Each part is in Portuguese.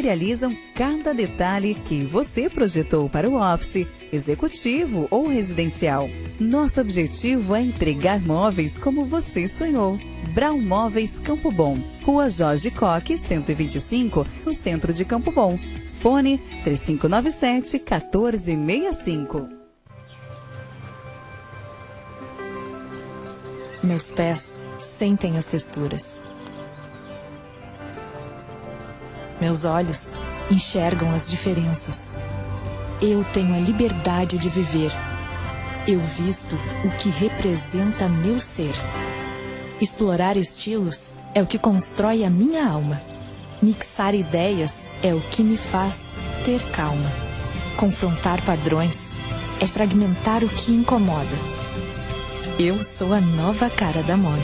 materializam cada detalhe que você projetou para o office, executivo ou residencial. Nosso objetivo é entregar móveis como você sonhou. Brown Móveis Campo Bom, Rua Jorge Coque, 125, no centro de Campo Bom. Fone 3597-1465. Meus pés sentem as texturas. Meus olhos enxergam as diferenças. Eu tenho a liberdade de viver. Eu visto o que representa meu ser. Explorar estilos é o que constrói a minha alma. Mixar ideias é o que me faz ter calma. Confrontar padrões é fragmentar o que incomoda. Eu sou a nova cara da moda.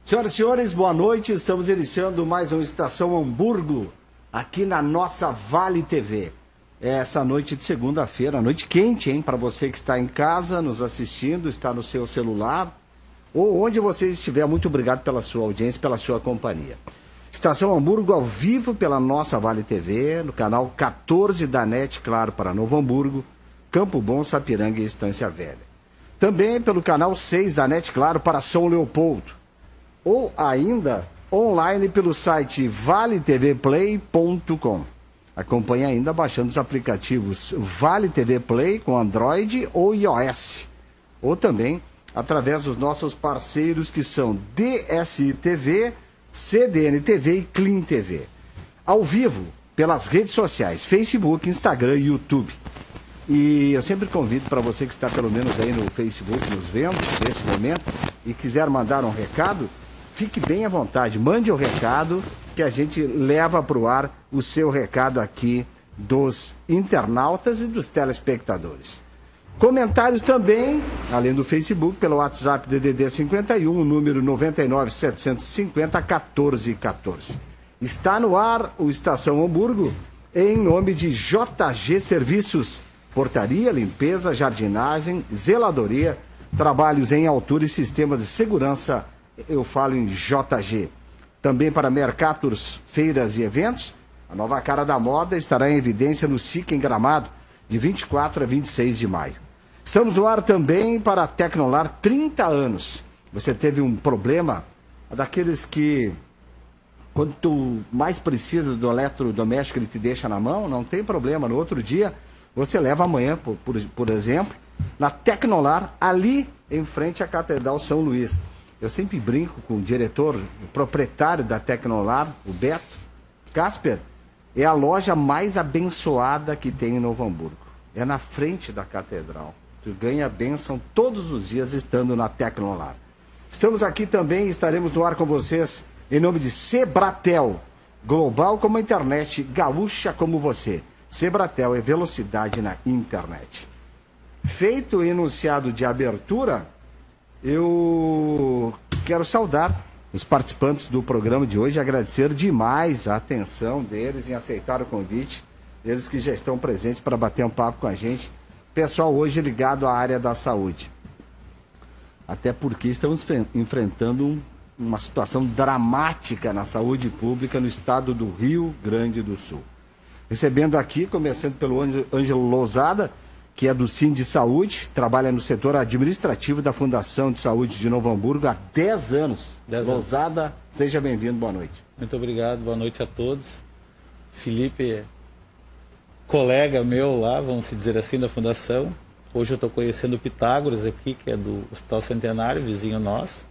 Senhoras e senhores, boa noite. Estamos iniciando mais uma Estação Hamburgo aqui na nossa Vale TV. Essa noite de segunda-feira, noite quente, hein? Para você que está em casa nos assistindo, está no seu celular ou onde você estiver. Muito obrigado pela sua audiência, pela sua companhia. Estação Hamburgo ao vivo pela nossa Vale TV, no canal 14 da NET, claro, para Novo Hamburgo, Campo Bom, Sapiranga e Estância Velha. Também pelo canal 6 da NET, claro, para São Leopoldo. Ou ainda online pelo site valetvplay.com. Acompanhe ainda baixando os aplicativos Vale TV Play com Android ou iOS. Ou também através dos nossos parceiros que são DSI TV, CDN TV e Clean TV. Ao vivo pelas redes sociais, Facebook, Instagram e YouTube. E eu sempre convido para você que está pelo menos aí no Facebook nos vendo nesse momento e quiser mandar um recado, fique bem à vontade, mande o recado que a gente leva para o ar o seu recado aqui dos internautas e dos telespectadores. Comentários também, além do Facebook, pelo WhatsApp DDD 51, número 99-750-1414. Está no ar o Estação Hamburgo em nome de JG Serviços, portaria, limpeza, jardinagem, zeladoria, trabalhos em altura e sistemas de segurança. Eu falo em JG. Também para mercados, feiras e eventos, a nova cara da moda estará em evidência no SIC em Gramado, de 24 a 26 de maio. Estamos no ar também para a Tecnolar 30 anos. Você teve um problema, daqueles que, quando tu mais precisa do eletrodoméstico, ele te deixa na mão, não tem problema. No outro dia, você leva amanhã, por exemplo, na Tecnolar, ali em frente à Catedral São Luís. Eu sempre brinco com o diretor, o proprietário da Tecnolar, o Beto Casper, é a loja mais abençoada que tem em Novo Hamburgo. É na frente da Catedral. Tu ganha a bênção todos os dias estando na Tecnolar. Estamos aqui também, estaremos no ar com vocês em nome de Sebratel, global como a internet, gaúcha como você. Sebratel é velocidade na internet. Feito o enunciado de abertura, eu quero saudar os participantes do programa de hoje e agradecer demais a atenção deles em aceitar o convite, eles que já estão presentes para bater um papo com a gente. Pessoal hoje ligado à área da saúde. Até porque estamos enfrentando uma situação dramática na saúde pública no estado do Rio Grande do Sul. Recebendo aqui, começando pelo Ângelo Lousada, que é do Cine de Saúde, trabalha no setor administrativo da Fundação de Saúde de Novo Hamburgo há 10 anos. Lousada, seja bem-vindo, boa noite. Muito obrigado, boa noite a todos. Felipe, colega meu lá, vamos dizer assim, da Fundação. Hoje eu estou conhecendo o Pitágoras aqui, que é do Hospital Centenário, vizinho nosso.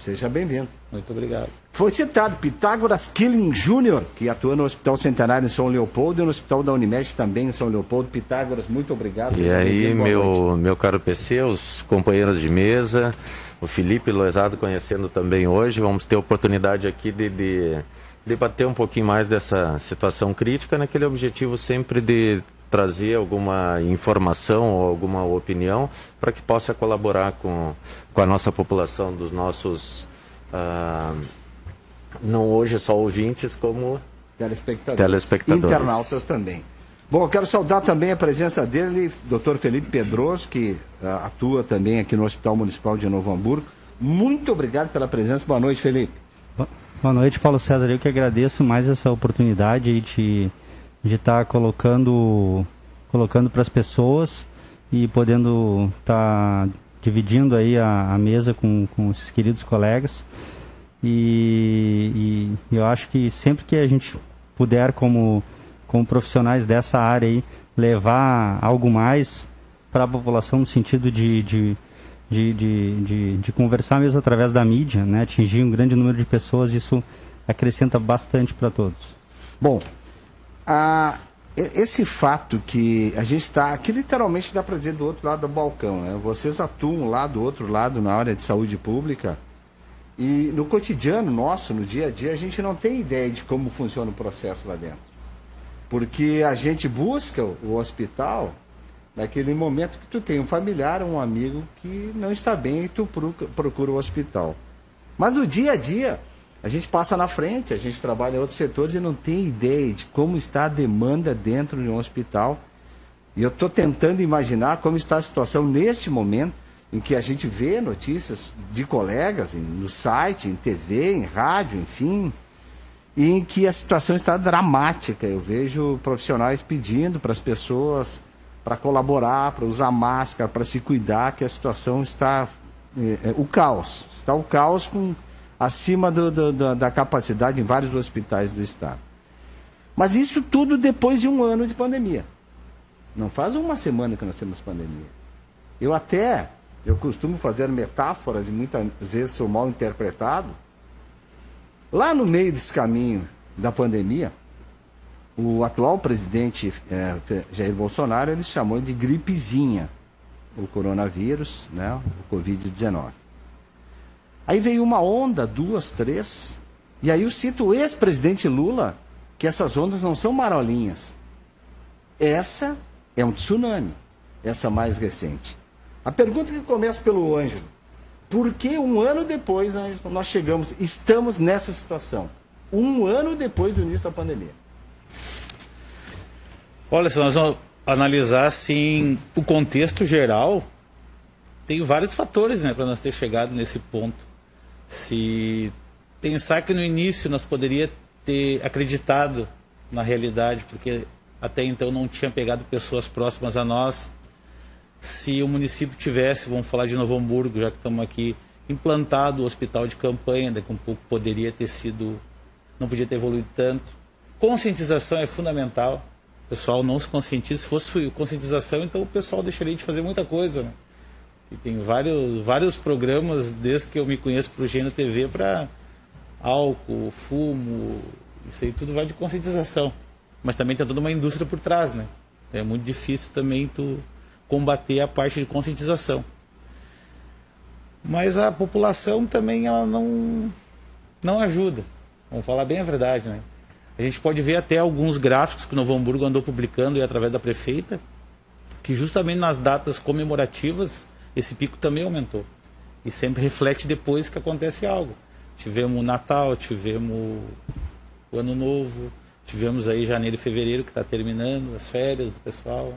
Seja bem-vindo. Muito obrigado. Foi citado Pitágoras Killing Jr., que atua no Hospital Centenário em São Leopoldo e no Hospital da Unimed também em São Leopoldo. Pitágoras, muito obrigado. E aí, meu caro PC, os companheiros de mesa, o Felipe Loesado conhecendo também hoje, vamos ter a oportunidade aqui de debater um pouquinho mais dessa situação crítica, naquele objetivo sempre de trazer alguma informação ou alguma opinião para que possa colaborar com a nossa população, dos nossos, não hoje só ouvintes, como telespectadores. Internautas também. Bom, eu quero saudar também a presença dele, Dr. Felipe Pedroso, que atua também aqui no Hospital Municipal de Novo Hamburgo. Muito obrigado pela presença. Boa noite, Felipe. Boa noite, Paulo César. Eu que agradeço mais essa oportunidade aí de estar colocando para as pessoas e podendo estar dividindo aí a mesa com esses queridos colegas. E eu acho que sempre que a gente puder, como profissionais dessa área aí, levar algo mais para a população no sentido de conversar mesmo através da mídia, né? Atingir um grande número de pessoas, isso acrescenta bastante para todos. Bom, esse fato que a gente está aqui, literalmente dá para dizer do outro lado do balcão, né? Vocês atuam lá do outro lado na área de saúde pública e no cotidiano nosso, no dia a dia, a gente não tem ideia de como funciona o processo lá dentro. Porque a gente busca o hospital naquele momento que tu tem um familiar, um amigo que não está bem e tu procura o hospital. Mas no dia a dia, a gente passa na frente, a gente trabalha em outros setores e não tem ideia de como está a demanda dentro de um hospital. E eu estou tentando imaginar como está a situação neste momento em que a gente vê notícias de colegas no site, em TV, em rádio, enfim, e em que a situação está dramática. Eu vejo profissionais pedindo para as pessoas para colaborar, para usar máscara, para se cuidar, que a situação está o caos. Está o caos acima da capacidade em vários hospitais do estado. Mas isso tudo depois de um ano de pandemia. Não faz uma semana que nós temos pandemia. Eu costumo fazer metáforas e muitas vezes sou mal interpretado. Lá no meio desse caminho da pandemia, o atual presidente Jair Bolsonaro, ele chamou de gripezinha o coronavírus, né, o Covid-19. Aí veio uma onda, 2, 3, e aí eu cito o ex-presidente Lula, que essas ondas não são marolinhas. Essa é um tsunami, essa mais recente. A pergunta que começa pelo Ângelo: por que um ano depois, Ângelo, nós estamos nessa situação? Um ano depois do início da pandemia. Olha, se nós vamos analisar assim o contexto geral, tem vários fatores, né, para nós ter chegado nesse ponto. Se pensar que no início nós poderia ter acreditado na realidade, porque até então não tinha pegado pessoas próximas a nós. Se o município tivesse, vamos falar de Novo Hamburgo, já que estamos aqui, implantado o hospital de campanha, daqui a um pouco poderia ter sido, não podia ter evoluído tanto. Conscientização é fundamental. O pessoal não se conscientiza. Se fosse conscientização, então o pessoal deixaria de fazer muita coisa, né? E tem vários programas, desde que eu me conheço para o Gênio TV, para álcool, fumo, isso aí tudo vai de conscientização. Mas também tem toda uma indústria por trás, né? É muito difícil também tu combater a parte de conscientização. Mas a população também ela não ajuda. Vamos falar bem a verdade, né? A gente pode ver até alguns gráficos que o Novo Hamburgo andou publicando e através da prefeita, que justamente nas datas comemorativas esse pico também aumentou. E sempre reflete depois que acontece algo. Tivemos o Natal, tivemos o Ano Novo, tivemos aí janeiro e fevereiro que está terminando, as férias do pessoal,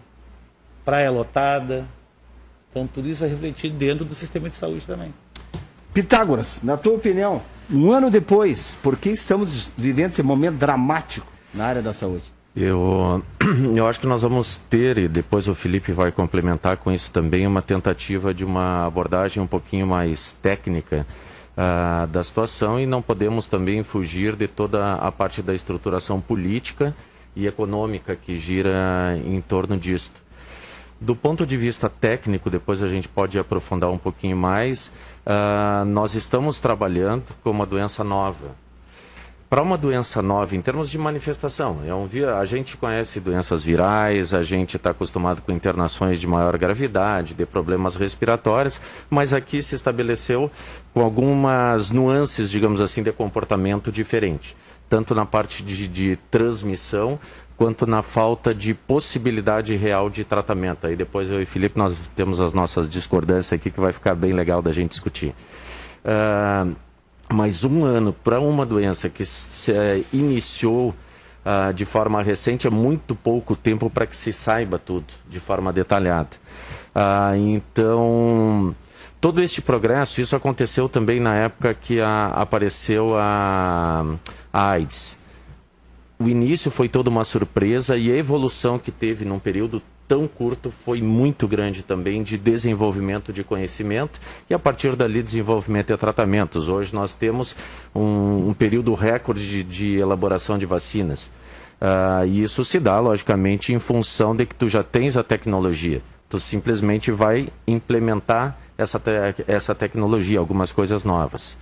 praia lotada. Então tudo isso vai refletir dentro do sistema de saúde também. Pitágoras, na tua opinião, um ano depois, por que estamos vivendo esse momento dramático na área da saúde? Eu acho que nós vamos ter, e depois o Felipe vai complementar com isso também, uma tentativa de uma abordagem um pouquinho mais técnica da situação, e não podemos também fugir de toda a parte da estruturação política e econômica que gira em torno disto. Do ponto de vista técnico, depois a gente pode aprofundar um pouquinho mais, nós estamos trabalhando com uma doença nova. Para uma doença nova, em termos de manifestação, a gente conhece doenças virais, a gente está acostumado com internações de maior gravidade, de problemas respiratórios, mas aqui se estabeleceu com algumas nuances, digamos assim, de comportamento diferente, tanto na parte de transmissão, quanto na falta de possibilidade real de tratamento. Aí depois eu e o Felipe, nós temos as nossas discordâncias aqui, que vai ficar bem legal da gente discutir. Mas 1 ano para uma doença que se iniciou de forma recente é muito pouco tempo para que se saiba tudo de forma detalhada. Então, todo este progresso, isso aconteceu também na época que apareceu a AIDS. O início foi toda uma surpresa e a evolução que teve num período tão curto foi muito grande também de desenvolvimento de conhecimento e a partir dali desenvolvimento de tratamentos. Hoje nós temos um período recorde de elaboração de vacinas. E isso se dá, logicamente, em função de que tu já tens a tecnologia. Tu simplesmente vai implementar essa tecnologia, algumas coisas novas.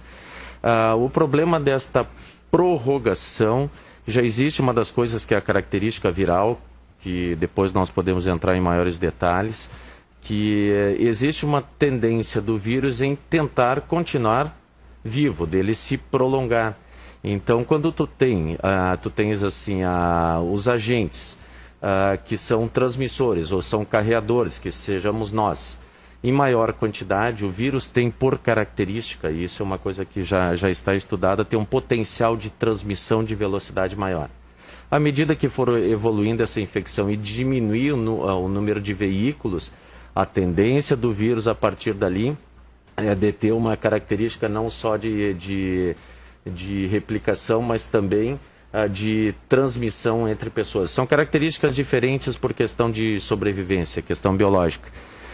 O problema desta prorrogação, já existe uma das coisas que é a característica viral, que depois nós podemos entrar em maiores detalhes, que existe uma tendência do vírus em tentar continuar vivo, dele se prolongar. Então, quando tu tens assim os agentes que são transmissores ou são carreadores, que sejamos nós, em maior quantidade, o vírus tem por característica, e isso é uma coisa que já está estudada, tem um potencial de transmissão de velocidade maior. À medida que for evoluindo essa infecção e diminuir o número de veículos, a tendência do vírus a partir dali é de ter uma característica não só de replicação, mas também de transmissão entre pessoas. São características diferentes por questão de sobrevivência, questão biológica.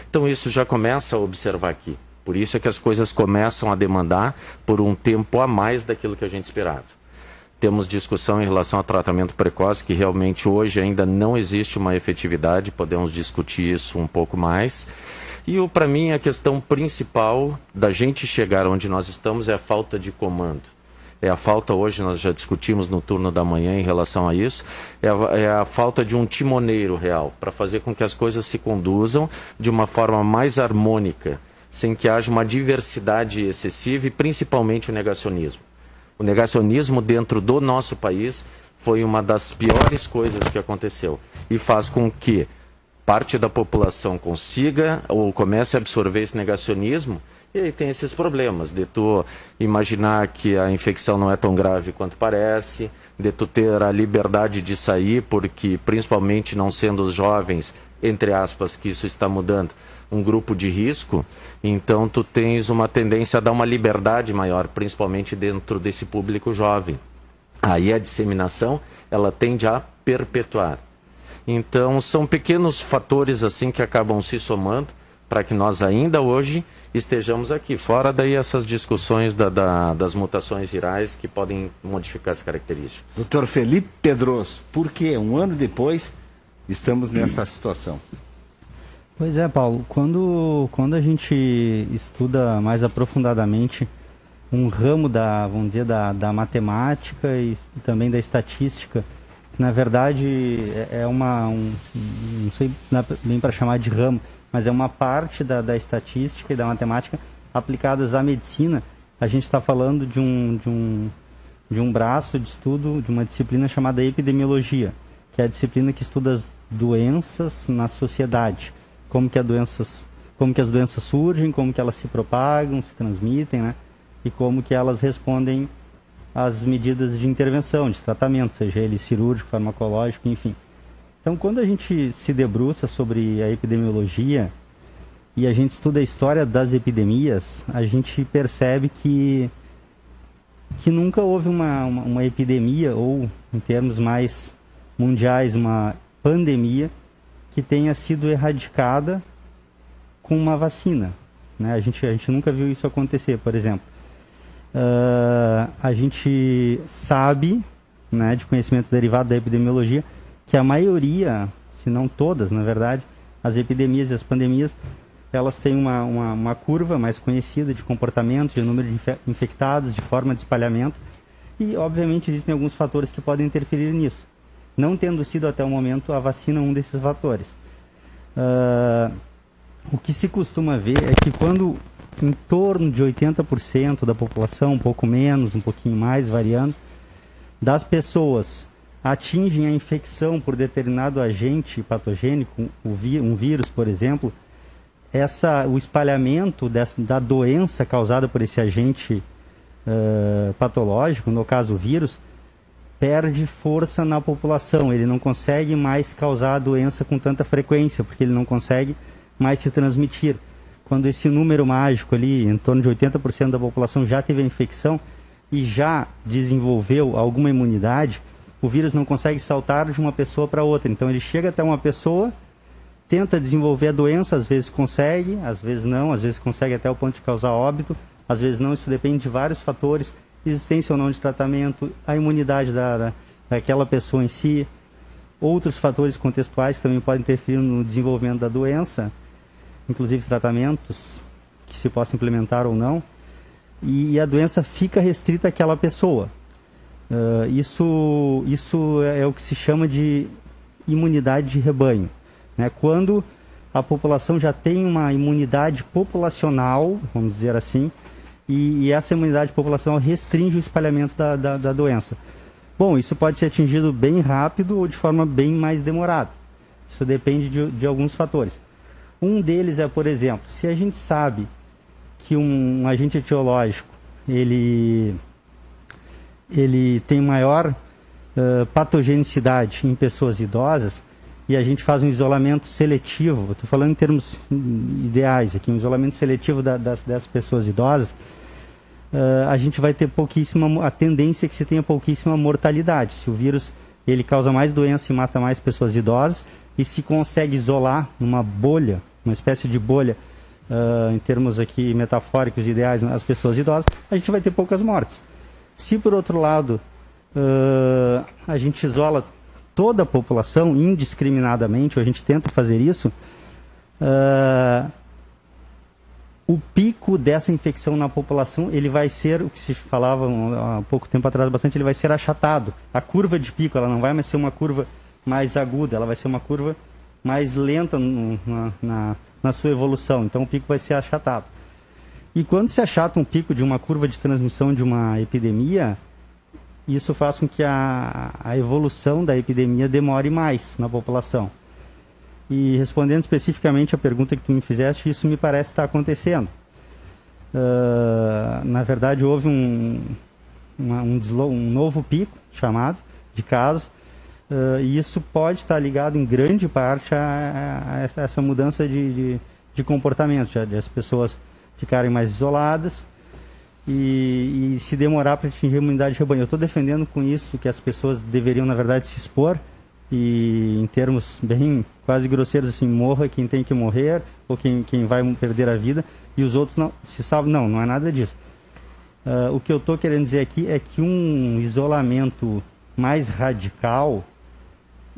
Então isso já começa a observar aqui. Por isso é que as coisas começam a demandar por um tempo a mais daquilo que a gente esperava. Temos discussão em relação ao tratamento precoce, que realmente hoje ainda não existe uma efetividade, podemos discutir isso um pouco mais. E para mim a questão principal da gente chegar onde nós estamos é a falta de comando. É a falta, hoje nós já discutimos no turno da manhã em relação a isso, é a falta de um timoneiro real, para fazer com que as coisas se conduzam de uma forma mais harmônica, sem que haja uma diversidade excessiva e principalmente o negacionismo. O negacionismo dentro do nosso país foi uma das piores coisas que aconteceu e faz com que parte da população consiga ou comece a absorver esse negacionismo. E aí tem esses problemas de tu imaginar que a infecção não é tão grave quanto parece, de tu ter a liberdade de sair, porque principalmente não sendo os jovens, entre aspas, que isso está mudando, um grupo de risco, então tu tens uma tendência a dar uma liberdade maior, principalmente dentro desse público jovem. Aí a disseminação, ela tende a perpetuar. Então são pequenos fatores assim que acabam se somando para que nós ainda hoje estejamos aqui, fora daí essas discussões das mutações virais que podem modificar as características. Dr. Felipe Pedroso, por que 1 ano depois estamos nessa situação? Pois é, Paulo, quando a gente estuda mais aprofundadamente um ramo vamos dizer, da matemática e também da estatística, na verdade não sei se dá bem para chamar de ramo, mas é uma parte da estatística e da matemática aplicadas à medicina. A gente está falando de um braço de estudo, de uma disciplina chamada epidemiologia, que é a disciplina que estuda as doenças na sociedade, como que as doenças surgem, como que elas se propagam, se transmitem, né? E como que elas respondem às medidas de intervenção, de tratamento, seja ele cirúrgico, farmacológico, enfim. Então, quando a gente se debruça sobre a epidemiologia e a gente estuda a história das epidemias, a gente percebe que nunca houve uma epidemia, ou em termos mais mundiais, uma pandemia que tenha sido erradicada com uma vacina, né? A gente nunca viu isso acontecer, por exemplo. A gente sabe, né, de conhecimento derivado da epidemiologia, que a maioria, se não todas, na verdade, as epidemias e as pandemias, elas têm uma curva mais conhecida de comportamento, de número de infectados, de forma de espalhamento, e obviamente existem alguns fatores que podem interferir nisso, não tendo sido até o momento a vacina um desses fatores. O que se costuma ver é que quando em torno de 80% da população, um pouco menos, um pouquinho mais, variando, das pessoas atingem a infecção por determinado agente patogênico, um vírus, por exemplo, o espalhamento da doença causada por esse agente patológico, no caso o vírus, perde força na população. Ele não consegue mais causar a doença com tanta frequência, porque ele não consegue mais se transmitir. Quando esse número mágico ali, em torno de 80% da população já teve a infecção e já desenvolveu alguma imunidade, o vírus não consegue saltar de uma pessoa para outra. Então ele chega até uma pessoa, tenta desenvolver a doença, às vezes consegue, às vezes não, às vezes consegue até o ponto de causar óbito, às vezes não. Isso depende de vários fatores, existência ou não de tratamento, a imunidade daquela pessoa em si, outros fatores contextuais que também podem interferir no desenvolvimento da doença, inclusive tratamentos que se possam implementar ou não, e a doença fica restrita àquela pessoa. Isso é o que se chama de imunidade de rebanho, né? Quando a população já tem uma imunidade populacional, vamos dizer assim, e essa imunidade populacional restringe o espalhamento da doença. Bom, isso pode ser atingido bem rápido ou de forma bem mais demorada. Isso depende de alguns fatores. Um deles é, por exemplo, se a gente sabe que um agente etiológico ele tem maior patogenicidade em pessoas idosas e a gente faz um isolamento seletivo, estou falando em termos ideais aqui, um isolamento seletivo das pessoas idosas, a gente vai ter a tendência é que se tenha pouquíssima mortalidade. Se o vírus ele causa mais doença e mata mais pessoas idosas, e se consegue isolar numa bolha, uma espécie de bolha, em termos aqui metafóricos ideais, as pessoas idosas, a gente vai ter poucas mortes. Se, por outro lado, a gente isola toda a população indiscriminadamente, ou a gente tenta fazer isso, o pico dessa infecção na população, ele vai ser, o que se falava há pouco tempo atrás bastante, ele vai ser achatado. A curva de pico, ela não vai mais ser uma curva mais aguda, ela vai ser uma curva mais lenta na sua evolução. Então o pico vai ser achatado. E quando se achata um pico de uma curva de transmissão de uma epidemia, isso faz com que a evolução da epidemia demore mais na população. E respondendo especificamente a pergunta que tu me fizeste, isso me parece estar acontecendo. Na verdade, houve um novo pico, chamado, de casos, e isso pode estar ligado em grande parte a essa mudança de comportamento, de as pessoas ficarem mais isoladas e se demorar para atingir a imunidade de rebanho. Eu estou defendendo com isso que as pessoas deveriam, na verdade, se expor e, em termos bem quase grosseiros, assim, morra quem tem que morrer ou quem vai perder a vida e os outros não se salvam. Não é nada disso. O que eu estou querendo dizer aqui é que um isolamento mais radical,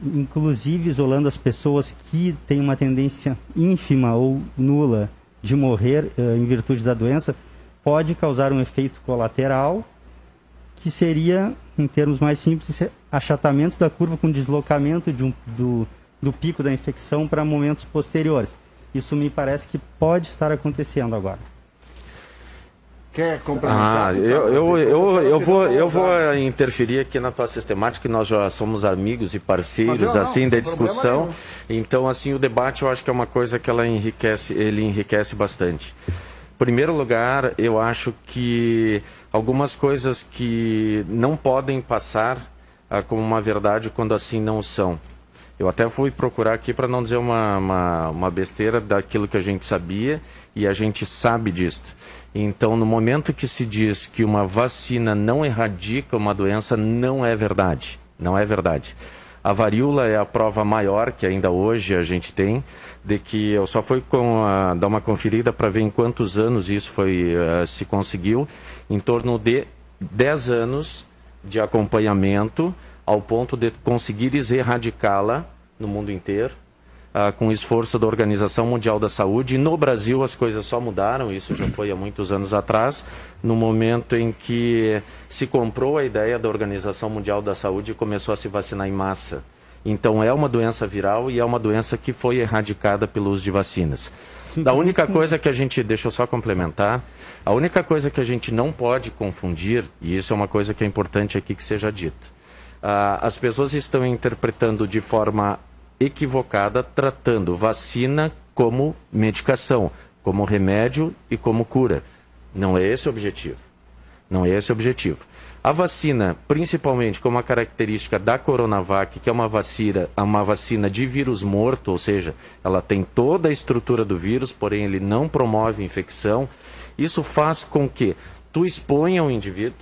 inclusive isolando as pessoas que têm uma tendência ínfima ou nula de morrer em virtude da doença, pode causar um efeito colateral que seria, em termos mais simples, achatamento da curva com deslocamento do pico da infecção para momentos posteriores. Isso me parece que pode estar acontecendo agora. Quer complementar? Eu vou interferir aqui na tua sistemática, que nós já somos amigos e parceiros assim da discussão. Então, assim, o debate eu acho que é uma coisa que ele enriquece bastante. Em primeiro lugar, eu acho que algumas coisas que não podem passar como uma verdade quando assim não são. Eu até fui procurar aqui para não dizer uma besteira daquilo que a gente sabia e a gente sabe disso. Então, no momento que se diz que uma vacina não erradica uma doença, não é verdade. Não é verdade. A varíola é a prova maior que ainda hoje a gente tem, de que eu só fui dar uma conferida para ver em quantos anos isso se conseguiu, em torno de 10 anos de acompanhamento, ao ponto de conseguires erradicá-la no mundo inteiro. com o esforço da Organização Mundial da Saúde. E no Brasil as coisas só mudaram, isso já foi há muitos anos atrás, no momento em que se comprou a ideia da Organização Mundial da Saúde e começou a se vacinar em massa. Então é uma doença viral e é uma doença que foi erradicada pelo uso de vacinas. A única coisa que a gente, deixa eu só complementar, a única coisa que a gente não pode confundir, e isso é uma coisa que é importante aqui que seja dito, as pessoas estão interpretando de forma equivocada, tratando vacina como medicação, como remédio e como cura. Não é esse o objetivo. Não é esse o objetivo. A vacina, principalmente como a característica da Coronavac, que é uma vacina de vírus morto, ou seja, ela tem toda a estrutura do vírus, porém ele não promove infecção. Isso faz com que tu exponha o indivíduo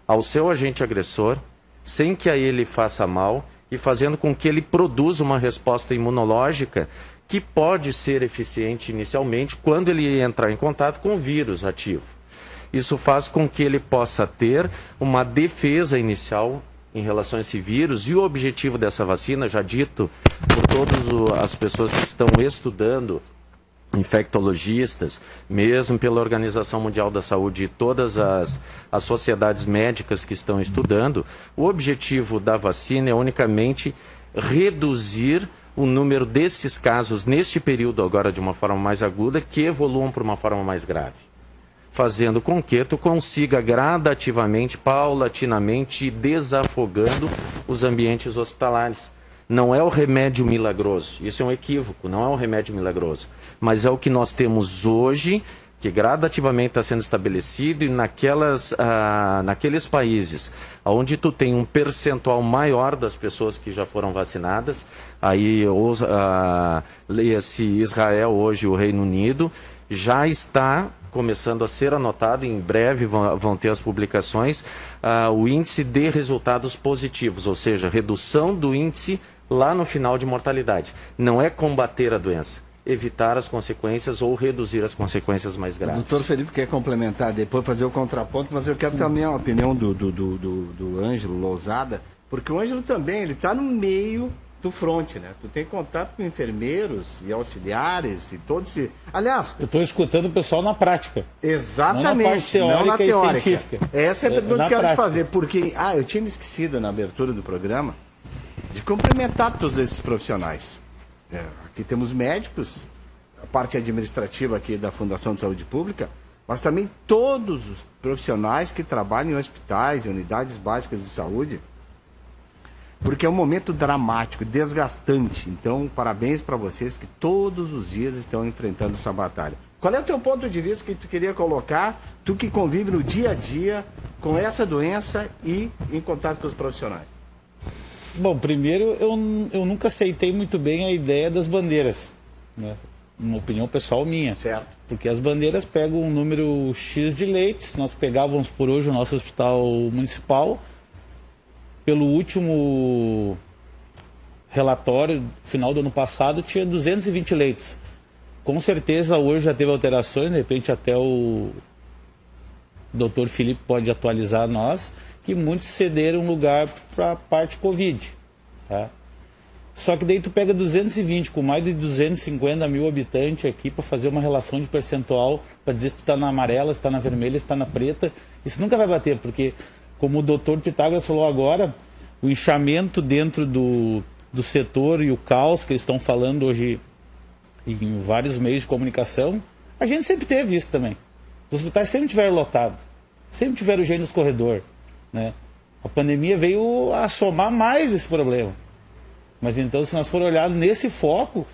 ao seu agente agressor, sem que a ele faça mal, e fazendo com que ele produza uma resposta imunológica que pode ser eficiente inicialmente quando ele entrar em contato com o vírus ativo. Isso faz com que ele possa ter uma defesa inicial em relação a esse vírus, e o objetivo dessa vacina, já dito por todas as pessoas que estão estudando, infectologistas, mesmo pela Organização Mundial da Saúde e todas as sociedades médicas que estão estudando, o objetivo da vacina é unicamente reduzir o número desses casos neste período agora de uma forma mais aguda que evoluam para uma forma mais grave, fazendo com que tu consiga gradativamente, paulatinamente, desafogando os ambientes hospitalares. Não é o remédio milagroso, isso é um equívoco, não é um remédio milagroso, mas é o que nós temos hoje, que gradativamente está sendo estabelecido, e naqueles países onde tu tem um percentual maior das pessoas que já foram vacinadas, aí leia-se Israel hoje, o Reino Unido, já está começando a ser anotado, em breve vão ter as publicações, o índice de resultados positivos, ou seja, redução do índice lá no final de mortalidade. Não é combater a doença, evitar as consequências ou reduzir as consequências mais graves. O doutor Felipe quer complementar, depois fazer o contraponto, mas eu quero também a opinião do Ângelo Lousada, porque o Ângelo também, ele está no meio do fronte, né? Tu tem contato com enfermeiros e auxiliares e todos... Aliás... Eu estou escutando o pessoal na prática. Exatamente, não na teórica e científica. Essa é a pergunta que eu quero te fazer, porque... eu tinha me esquecido na abertura do programa de cumprimentar todos esses profissionais. Aqui temos médicos, a parte administrativa aqui da Fundação de Saúde Pública, mas também todos os profissionais que trabalham em hospitais e unidades básicas de saúde, porque é um momento dramático, desgastante. Então, parabéns para vocês que todos os dias estão enfrentando essa batalha. Qual é o teu ponto de vista que tu queria colocar, tu que convive no dia a dia com essa doença e em contato com os profissionais? Bom, primeiro, eu nunca aceitei muito bem a ideia das bandeiras, né? Uma opinião pessoal minha. Certo. Porque as bandeiras pegam um número X de leitos, nós pegávamos por hoje o nosso hospital municipal, pelo último relatório, final do ano passado, tinha 220 leitos. Com certeza hoje já teve alterações, de repente até o doutor Felipe pode atualizar nós, que muitos cederam lugar para a parte Covid. Tá? Só que daí tu pega 220, com mais de 250 mil habitantes aqui, para fazer uma relação de percentual, para dizer se tu está na amarela, se está na vermelha, se está na preta. Isso nunca vai bater, porque, como o doutor Pitágoras falou agora, o inchamento dentro do setor e o caos que eles estão falando hoje em vários meios de comunicação, a gente sempre teve isso também. Os hospitais sempre tiveram lotado, sempre tiveram gente nos corredores, né? A pandemia veio a somar mais esse problema. Mas então, se nós for olhar nesse foco,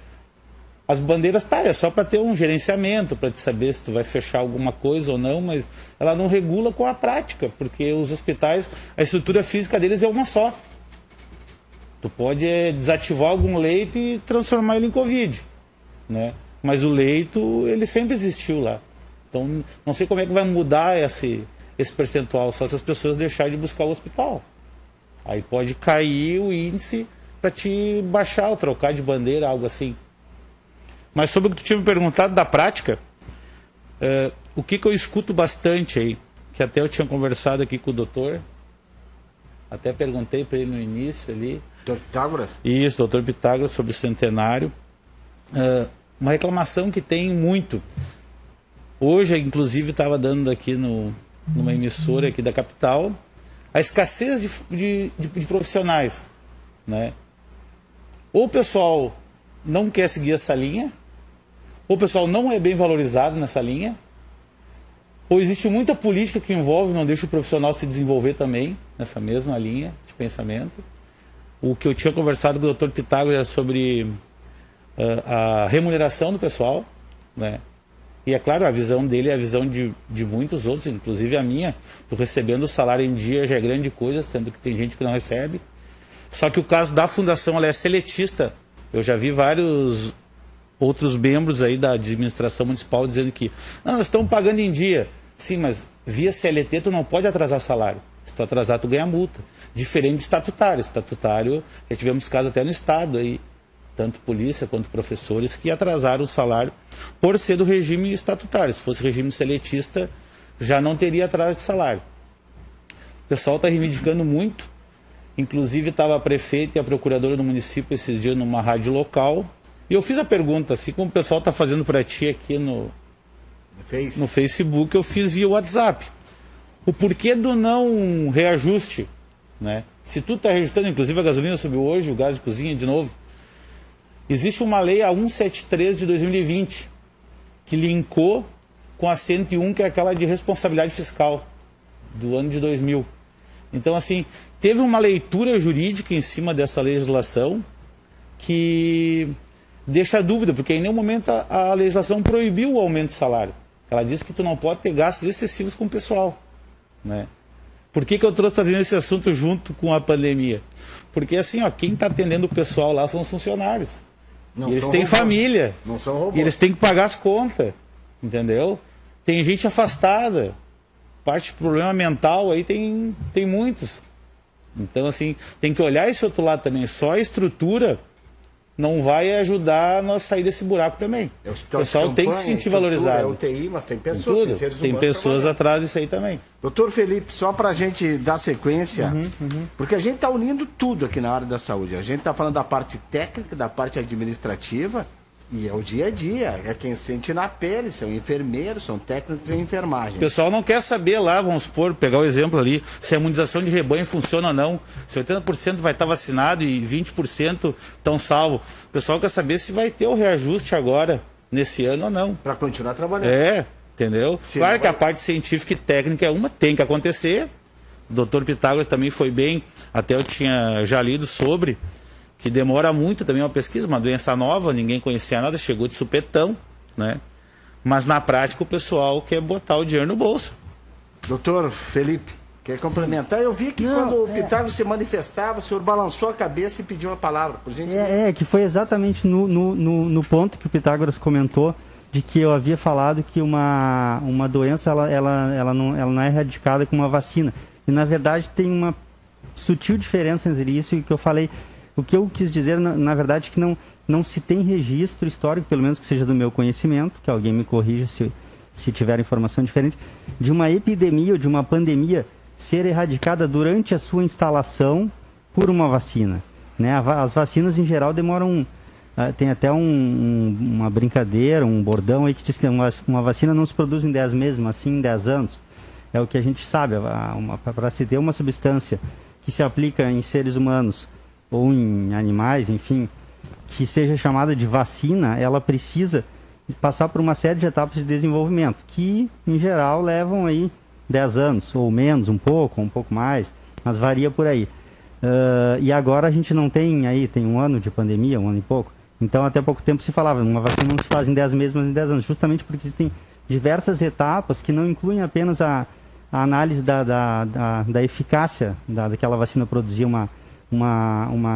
as bandeiras é só para ter um gerenciamento, para te saber se tu vai fechar alguma coisa ou não, mas ela não regula com a prática, porque os hospitais, a estrutura física deles é uma só. Tu pode desativar algum leito e transformar ele em Covid, né? Mas o leito, ele sempre existiu lá. Então, não sei como é que vai mudar esse percentual, só se as pessoas deixarem de buscar o hospital. Aí pode cair o índice para te baixar ou trocar de bandeira, algo assim. Mas sobre o que tu tinha me perguntado da prática, o que eu escuto bastante aí, que até eu tinha conversado aqui com o doutor, até perguntei para ele no início ali. Doutor Pitágoras? Isso, doutor Pitágoras, sobre o centenário. uma reclamação que tem muito. Hoje, inclusive, estava dando aqui numa emissora aqui da capital, a escassez de profissionais, né? Ou o pessoal não quer seguir essa linha, ou o pessoal não é bem valorizado nessa linha, ou existe muita política que envolve, não deixa o profissional se desenvolver também nessa mesma linha de pensamento. O que eu tinha conversado com o Dr. Pitágoras sobre a remuneração do pessoal, né? E é claro, a visão dele é a visão de muitos outros, inclusive a minha. Estou recebendo o salário em dia já é grande coisa, sendo que tem gente que não recebe. Só que o caso da fundação, ela é seletista. Eu já vi vários outros membros aí da administração municipal dizendo que nós estamos pagando em dia. Sim, mas via CLT tu não pode atrasar salário. Se tu atrasar, tu ganha multa. Diferente de estatutário. Estatutário, já tivemos casos até no estado aí, tanto polícia quanto professores, que atrasaram o salário por ser do regime estatutário. Se fosse regime seletista, já não teria atraso de salário. O pessoal está reivindicando muito. Inclusive estava a prefeita e a procuradora do município esses dias numa rádio local. E eu fiz a pergunta, assim como o pessoal está fazendo para ti aqui no Facebook, eu fiz via WhatsApp. O porquê do não reajuste, né? Se tu está registrando, inclusive a gasolina subiu hoje, o gás de cozinha de novo. Existe uma lei, a 173 de 2020, que linkou com a 101, que é aquela de responsabilidade fiscal, do ano de 2000. Então, assim, teve uma leitura jurídica em cima dessa legislação que deixa dúvida, porque em nenhum momento a legislação proibiu o aumento de salário. Ela diz que tu não pode ter gastos excessivos com o pessoal, né? Por que eu estou trazendo esse assunto junto com a pandemia? Porque, assim, ó, quem está atendendo o pessoal lá são os funcionários. E eles têm família. Não são robôs. E eles têm que pagar as contas, entendeu? Tem gente afastada. Parte de problema mental aí tem muitos. Então, assim, tem que olhar esse outro lado também. Só a estrutura não vai ajudar a nós sair desse buraco também. O pessoal tem que se sentir valorizado. É UTI, mas tem pessoas, tem pessoas atrás disso aí também. Doutor Felipe, só para a gente dar sequência, porque a gente está unindo tudo aqui na área da saúde. A gente está falando da parte técnica, da parte administrativa, e é o dia a dia. É quem sente na pele, são enfermeiros, são técnicos em enfermagem. O pessoal não quer saber lá, vamos supor, pegar o exemplo ali, se a imunização de rebanho funciona ou não, se 80% vai estar vacinado e 20% estão salvos. O pessoal quer saber se vai ter o reajuste agora, nesse ano ou não. Para continuar trabalhando. Entendeu? Claro que a parte científica e técnica é uma, tem que acontecer. O doutor Pitágoras também foi bem, até eu tinha já lido sobre, que demora muito também uma pesquisa, uma doença nova, ninguém conhecia nada, chegou de supetão, né? Mas na prática o pessoal quer botar o dinheiro no bolso. Doutor Felipe, quer complementar? Eu vi que quando o Pitágoras se manifestava, o senhor balançou a cabeça e pediu a palavra, por gentileza. Que foi exatamente no ponto que o Pitágoras comentou, de que eu havia falado que uma doença ela não é erradicada com uma vacina. E na verdade tem uma sutil diferença entre isso e o que eu falei. O que eu quis dizer, na verdade, é que não se tem registro histórico, pelo menos que seja do meu conhecimento, que alguém me corrija se tiver informação diferente, de uma epidemia ou de uma pandemia ser erradicada durante a sua instalação por uma vacina, né? As vacinas, em geral, demoram... Tem até uma brincadeira, um bordão aí que diz que uma vacina não se produz em 10 meses, mas sim em 10 anos. É o que a gente sabe. Para se ter uma substância que se aplica em seres humanos ou em animais, enfim, que seja chamada de vacina, ela precisa passar por uma série de etapas de desenvolvimento, que, em geral, levam aí 10 anos, ou menos, um pouco mais, mas varia por aí. E agora a gente não tem tem um ano de pandemia, um ano e pouco, então até pouco tempo se falava, uma vacina não se faz em 10 meses, mas em 10 anos, justamente porque existem diversas etapas que não incluem apenas a análise da eficácia daquela vacina produzir uma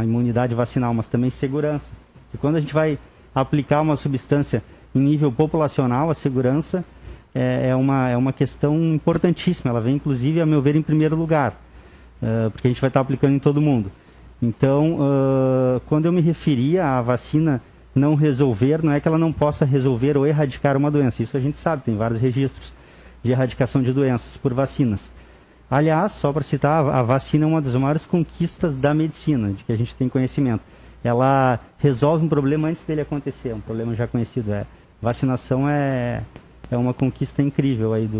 imunidade vacinal, mas também segurança. E quando a gente vai aplicar uma substância em nível populacional, a segurança é uma questão importantíssima. Ela vem, inclusive, a meu ver, em primeiro lugar, porque a gente vai estar aplicando em todo mundo. Então, quando eu me referia à vacina não resolver, não é que ela não possa resolver ou erradicar uma doença. Isso a gente sabe, tem vários registros de erradicação de doenças por vacinas. Aliás, só para citar, a vacina é uma das maiores conquistas da medicina, de que a gente tem conhecimento. ela resolve um problema antes dele acontecer, um problema já conhecido. Vacinação é uma conquista incrível aí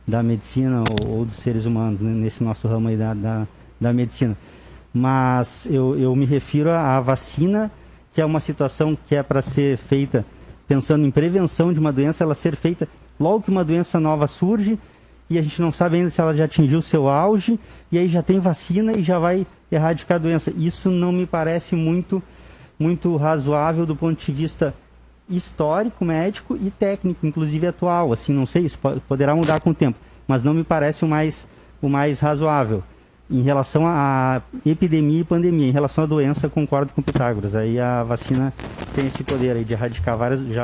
da medicina ou dos seres humanos, né, nesse nosso ramo aí da medicina. Mas eu me refiro à vacina, que é uma situação que é para ser feita pensando em prevenção de uma doença, ela ser feita logo que uma doença nova surge, e a gente não sabe ainda se ela já atingiu o seu auge, e aí já tem vacina e já vai erradicar a doença. Isso não me parece muito razoável do ponto de vista histórico, médico e técnico, inclusive atual. Assim, não sei, isso poderá mudar com o tempo, mas não me parece o mais razoável. Em relação à epidemia e pandemia, em relação à doença, concordo com o Pitágoras. Aí a vacina tem esse poder aí de erradicar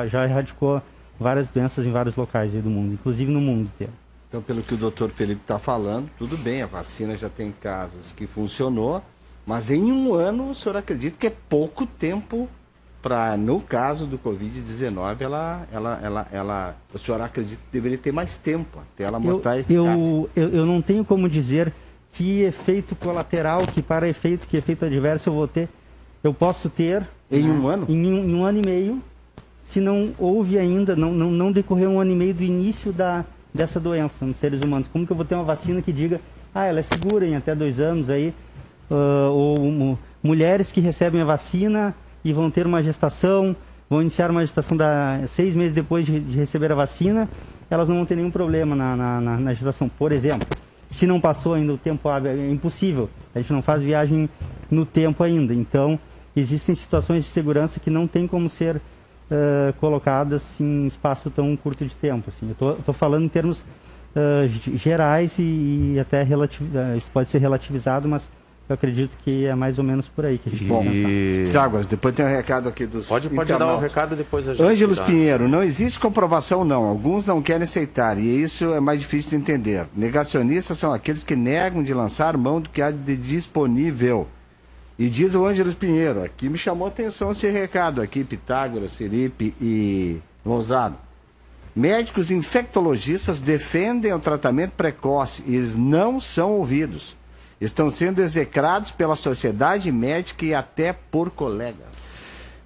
já erradicou várias doenças em vários locais aí do mundo, inclusive no mundo inteiro. Então, pelo que o doutor Felipe está falando, tudo bem, a vacina já tem casos que funcionou, mas em um ano o senhor acredita que é pouco tempo para, no caso do Covid-19, o senhor acredita que deveria ter mais tempo até ela mostrar a eficácia? Eu não tenho como dizer que efeito colateral, que efeito adverso eu posso ter em um ano? Em um ano e meio, se não houve ainda, não decorreu um ano e meio do início dessa doença nos seres humanos. Como que eu vou ter uma vacina que diga, ela é segura em até 2 anos aí, ou mulheres que recebem a vacina e vão ter uma gestação, vão iniciar uma gestação 6 meses depois de receber a vacina, elas não vão ter nenhum problema na gestação, por exemplo. Se não passou ainda o tempo hábil, é impossível. A gente não faz viagem no tempo ainda. Então, existem situações de segurança que não tem como ser colocadas em espaço tão curto de tempo. Assim. Eu estou falando em termos gerais e até isso pode ser relativizado, mas eu acredito que é mais ou menos por aí que a gente pode pensar. Águas, depois tem um recado aqui dos Pode dar um recado depois a gente. Ângelos Pinheiro, não existe comprovação não, alguns não querem aceitar e isso é mais difícil de entender. Negacionistas são aqueles que negam de lançar mão do que há de disponível. E diz o Ângelos Pinheiro, aqui me chamou a atenção esse recado aqui, Pitágoras, Felipe e Gonzalo. Médicos infectologistas defendem o tratamento precoce e eles não são ouvidos. Estão sendo execrados pela sociedade médica e até por colegas.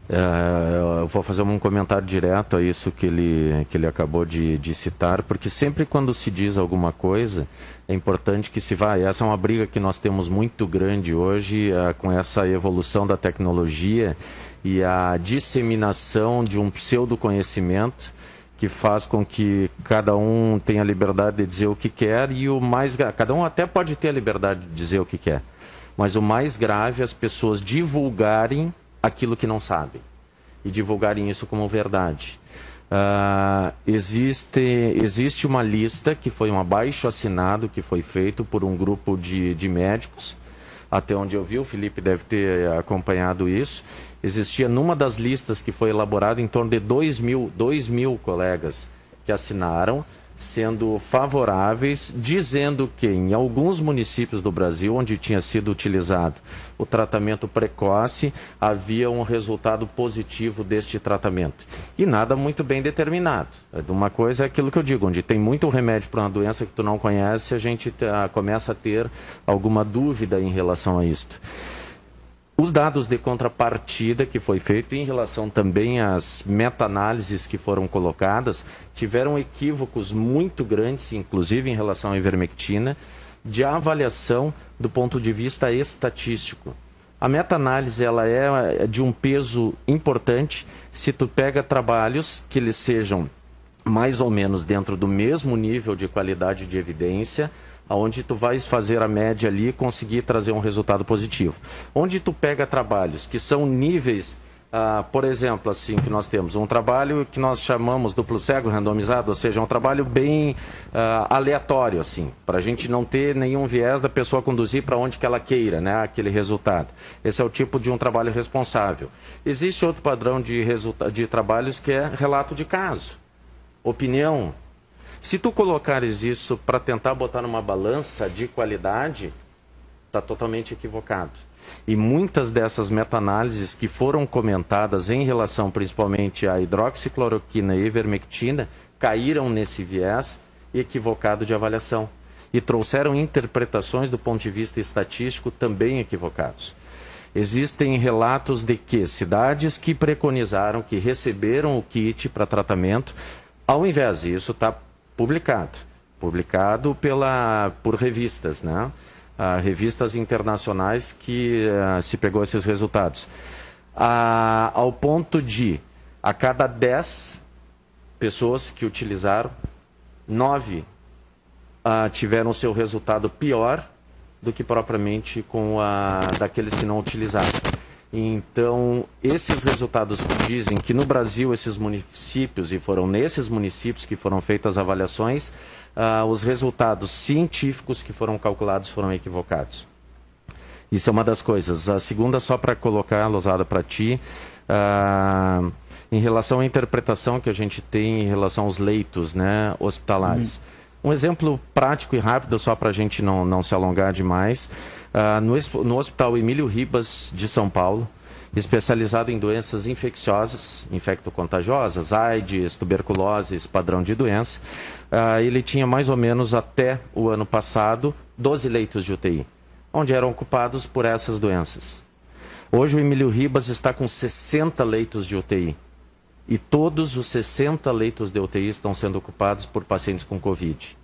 Eu vou fazer um comentário direto a isso que ele acabou de citar, porque sempre quando se diz alguma coisa, é importante que se vá. Essa é uma briga que nós temos muito grande hoje, com essa evolução da tecnologia e a disseminação de um pseudo-conhecimento que faz com que cada um tenha a liberdade de dizer o que quer e cada um até pode ter a liberdade de dizer o que quer, mas o mais grave é as pessoas divulgarem aquilo que não sabem e divulgarem isso como verdade. Existe uma lista que foi um abaixo-assinado que foi feito por um grupo de médicos, até onde eu vi, o Felipe deve ter acompanhado isso. Existia numa das listas que foi elaborada em torno de 2 mil colegas que assinaram, sendo favoráveis, dizendo que em alguns municípios do Brasil, onde tinha sido utilizado o tratamento precoce, havia um resultado positivo deste tratamento. E nada muito bem determinado. Uma coisa é aquilo que eu digo, onde tem muito remédio para uma doença que tu não conhece, a gente começa a ter alguma dúvida em relação a isto. Os dados de contrapartida que foi feito em relação também às meta-análises que foram colocadas, tiveram equívocos muito grandes, inclusive em relação à ivermectina, de avaliação do ponto de vista estatístico. A meta-análise ela é de um peso importante se tu pega trabalhos que eles sejam mais ou menos dentro do mesmo nível de qualidade de evidência, onde tu vais fazer a média ali e conseguir trazer um resultado positivo. Onde tu pega trabalhos que são níveis, por exemplo, assim, que nós temos um trabalho que nós chamamos duplo cego randomizado, ou seja, um trabalho bem aleatório, assim, para a gente não ter nenhum viés da pessoa conduzir para onde que ela queira, né, aquele resultado. Esse é o tipo de um trabalho responsável. Existe outro padrão de trabalhos que é relato de caso, opinião. Se tu colocares isso para tentar botar numa balança de qualidade, está totalmente equivocado. E muitas dessas meta-análises que foram comentadas em relação principalmente à hidroxicloroquina e ivermectina, caíram nesse viés equivocado de avaliação. E trouxeram interpretações do ponto de vista estatístico também equivocados. Existem relatos de que cidades que preconizaram, que receberam o kit para tratamento, ao invés disso está publicado por revistas, né? Revistas internacionais que se pegou esses resultados. Ao ponto de, a cada 10 pessoas que utilizaram, 9 tiveram seu resultado pior do que propriamente com daqueles que não utilizaram. Então, esses resultados que dizem que no Brasil esses municípios, e foram nesses municípios que foram feitas as avaliações, os resultados científicos que foram calculados foram equivocados. Isso é uma das coisas. A segunda, só para colocar, Losada, para ti, em relação à interpretação que a gente tem em relação aos leitos, né, hospitalares. Um exemplo prático e rápido, só para a gente não se alongar demais. No Hospital Emílio Ribas de São Paulo, especializado em doenças infecciosas, infectocontagiosas, AIDS, tuberculose, esse padrão de doença, ele tinha mais ou menos até o ano passado 12 leitos de UTI, onde eram ocupados por essas doenças. Hoje o Emílio Ribas está com 60 leitos de UTI. E todos os 60 leitos de UTI estão sendo ocupados por pacientes com Covid.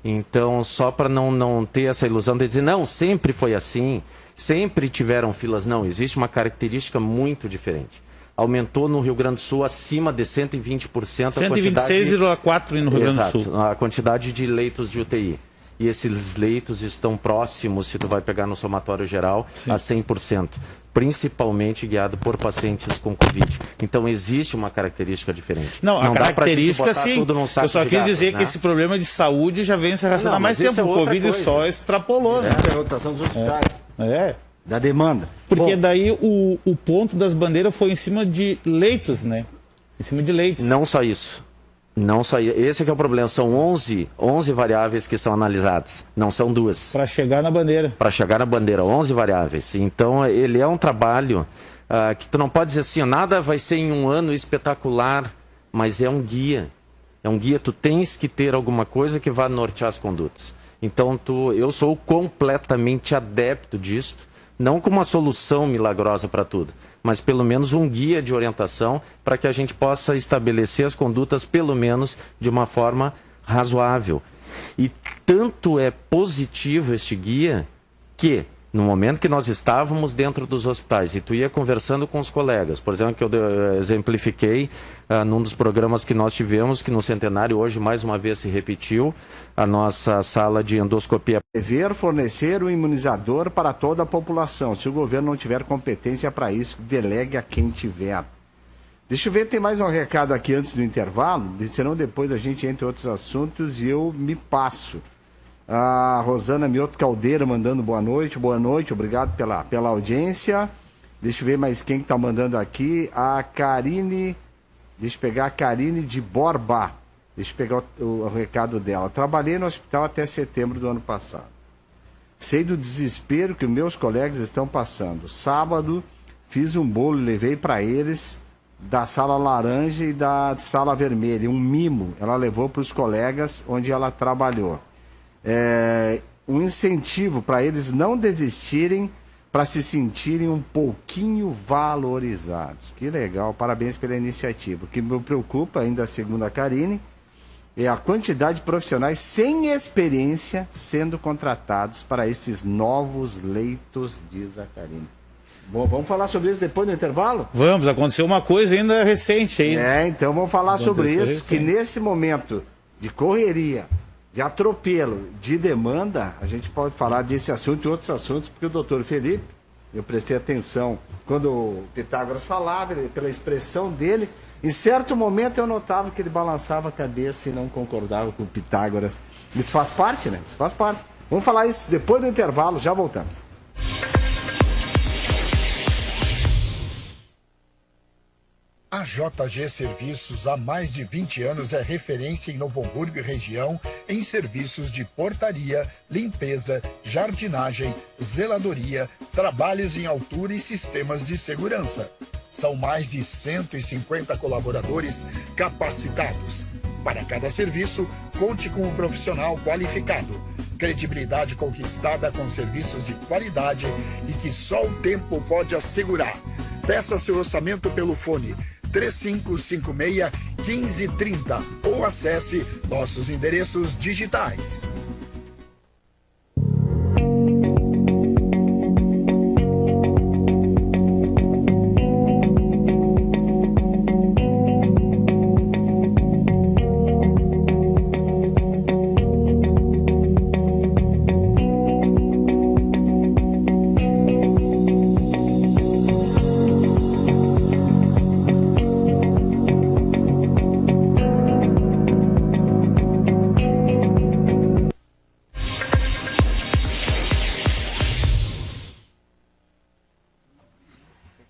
Então, só para não ter essa ilusão de dizer, não, sempre foi assim, sempre tiveram filas. Não, existe uma característica muito diferente. Aumentou no Rio Grande do Sul acima de 120% a quantidade... 126,4% no Rio Grande do Sul. Exato, a quantidade de leitos de UTI. E esses leitos estão próximos, se tu vai pegar no somatório geral, sim, a 100%. Principalmente guiado por pacientes com Covid. Então, existe uma característica diferente. Não, a característica, sim. Eu só quis dizer que esse problema de saúde já vem se arrastando há mais tempo. O Covid só extrapolou. A rotação dos hospitais. Da demanda. Porque daí o ponto das bandeiras foi em cima de leitos, né? Em cima de leitos. Não só isso. Não só esse que é o problema. São 11 variáveis que são analisadas. Não são 2. Para chegar na bandeira. Para chegar na bandeira, 11 variáveis. Então, ele é um trabalho que tu não pode dizer assim, nada vai ser em um ano espetacular, mas é um guia. É um guia, tu tens que ter alguma coisa que vá nortear as condutas. Então, eu sou completamente adepto disso, não como uma solução milagrosa para tudo, mas pelo menos um guia de orientação para que a gente possa estabelecer as condutas, pelo menos, de uma forma razoável. E tanto é positivo este guia que, no momento que nós estávamos dentro dos hospitais e tu ia conversando com os colegas, por exemplo, que eu exemplifiquei num dos programas que nós tivemos, que no Centenário hoje mais uma vez se repetiu, a nossa sala de endoscopia. Dever fornecer um imunizador para toda a população. Se o governo não tiver competência para isso, delegue a quem tiver. Deixa eu ver, tem mais um recado aqui antes do intervalo, senão depois a gente entra em outros assuntos e eu me passo. A Rosana Mioto Caldeira mandando boa noite, obrigado pela audiência. Deixa eu ver mais quem que tá mandando aqui. A Karine, deixa eu pegar a Karine de Borba. Deixa eu pegar o recado dela. Trabalhei no hospital até setembro do ano passado. Sei do desespero que meus colegas estão passando. Sábado fiz um bolo e levei para eles da sala laranja e da sala vermelha. Um mimo ela levou para os colegas onde ela trabalhou. Um incentivo para eles não desistirem, para se sentirem um pouquinho valorizados. Que legal, parabéns pela iniciativa. O que me preocupa, ainda segundo a Karine, é a quantidade de profissionais sem experiência sendo contratados para esses novos leitos, diz a Karine. Bom, vamos falar sobre isso depois do intervalo? Vamos, aconteceu uma coisa ainda recente aí. Então vamos falar sobre isso, que nesse momento de correria, de atropelo, de demanda, a gente pode falar desse assunto e outros assuntos, porque o doutor Felipe, eu prestei atenção quando o Pitágoras falava, pela expressão dele, em certo momento eu notava que ele balançava a cabeça e não concordava com o Pitágoras. Isso faz parte, né? Isso faz parte. Vamos falar isso depois do intervalo, já voltamos. A JG Serviços há mais de 20 anos é referência em Novo Hamburgo e região em serviços de portaria, limpeza, jardinagem, zeladoria, trabalhos em altura e sistemas de segurança. São mais de 150 colaboradores capacitados. Para cada serviço, conte com um profissional qualificado. Credibilidade conquistada com serviços de qualidade e que só o tempo pode assegurar. Peça seu orçamento pelo fone 3556-1530 ou acesse nossos endereços digitais.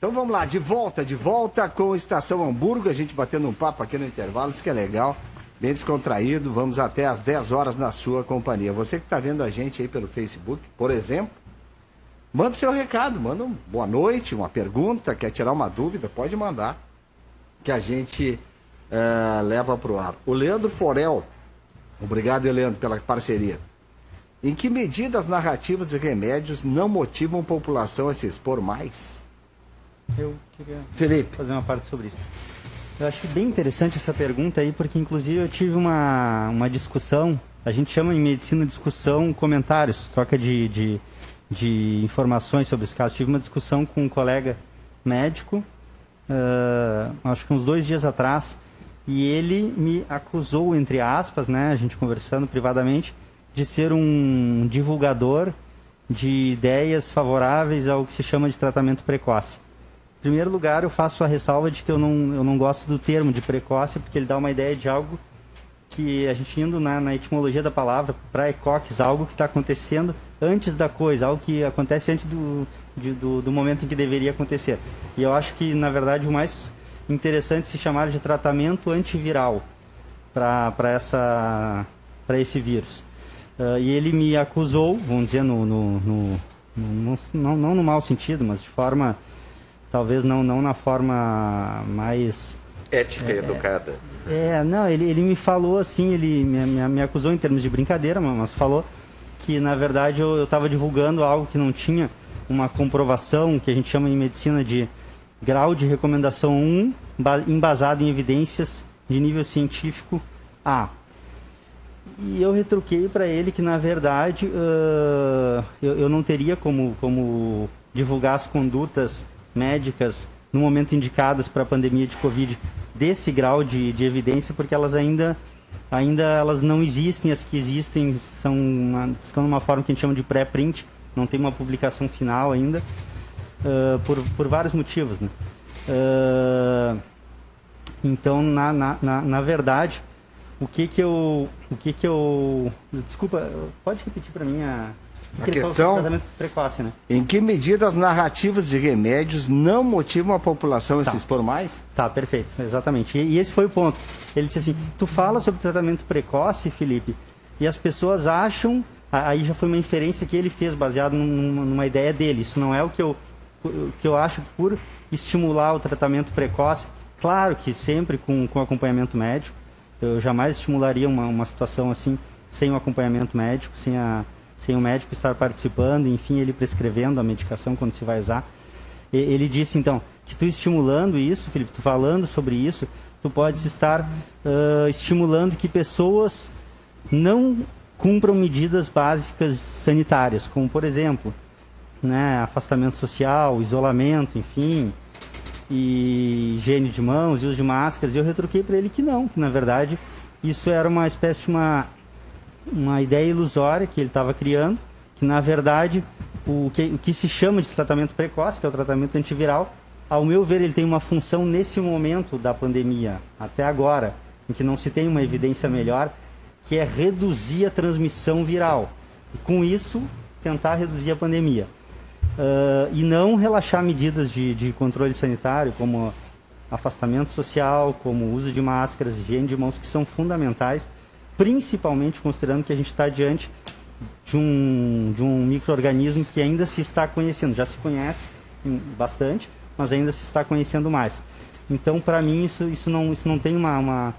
Vamos lá, de volta com Estação Hamburgo, a gente batendo um papo aqui no intervalo, isso que é legal, bem descontraído, vamos até às 10 horas na sua companhia. Você que está vendo a gente aí pelo Facebook, por exemplo, manda seu recado, manda uma boa noite, uma pergunta, quer tirar uma dúvida, pode mandar, que a gente leva para o ar. O Leandro Forel, obrigado, Leandro, pela parceria. Em que medida as narrativas e remédios não motivam a população a se expor mais? Eu queria Felipe fazer uma parte sobre isso. Eu acho bem interessante essa pergunta aí, porque inclusive eu tive uma discussão, a gente chama em medicina discussão, comentários, troca de informações sobre os casos. Tive uma discussão com um colega médico, acho que uns 2 dias atrás, e ele me acusou, entre aspas, né, a gente conversando privadamente, de ser um divulgador de ideias favoráveis ao que se chama de tratamento precoce. Em primeiro lugar, eu faço a ressalva de que eu não gosto do termo de precoce, porque ele dá uma ideia de algo que a gente indo na etimologia da palavra, praecox, algo que está acontecendo antes da coisa, algo que acontece antes do momento em que deveria acontecer. E eu acho que, na verdade, o mais interessante é se chamar de tratamento antiviral para esse vírus. E ele me acusou, vamos dizer, não no mau sentido, mas de forma... talvez não na forma mais... ética e educada. Não, ele me falou assim, ele me acusou em termos de brincadeira, mas falou que, na verdade, eu estava divulgando algo que não tinha uma comprovação, que a gente chama em medicina de grau de recomendação 1, embasado em evidências de nível científico A. E eu retruquei para ele que, na verdade, eu não teria como divulgar as condutas médicas no momento indicadas para a pandemia de Covid desse grau de evidência, porque elas ainda elas não existem, as que existem estão numa forma que a gente chama de pré-print, não tem uma publicação final ainda, por vários motivos, né? Então, na verdade, o que eu... Desculpa, pode repetir para mim a questão, tratamento precoce, né? Em que medida as narrativas de remédios não motivam a população a se expor mais? Tá, perfeito, exatamente. E esse foi o ponto. Ele disse assim, tu fala sobre tratamento precoce, Felipe, e as pessoas acham... Aí já foi uma inferência que ele fez, baseado numa ideia dele. Isso não é o que eu acho por estimular o tratamento precoce. Claro que sempre com acompanhamento médico. Eu jamais estimularia uma situação assim, sem o acompanhamento médico, sem o médico estar participando, enfim, ele prescrevendo a medicação quando se vai usar. Ele disse, então, que tu estimulando isso, Felipe, tu falando sobre isso, tu podes estar estimulando que pessoas não cumpram medidas básicas sanitárias, como, por exemplo, né, afastamento social, isolamento, enfim, e higiene de mãos e uso de máscaras. E eu retruquei para ele que não, que, na verdade, isso era uma espécie de uma ideia ilusória que ele estava criando, que na verdade o que se chama de tratamento precoce, que é o tratamento antiviral, ao meu ver ele tem uma função nesse momento da pandemia, até agora, em que não se tem uma evidência melhor, que é reduzir a transmissão viral. E com isso, tentar reduzir a pandemia. E não relaxar medidas de controle sanitário, como afastamento social, como uso de máscaras, higiene de mãos, que são fundamentais, principalmente considerando que a gente está diante de um micro-organismo que ainda se está conhecendo. Já se conhece bastante, mas ainda se está conhecendo mais. Então, para mim, isso não tem uma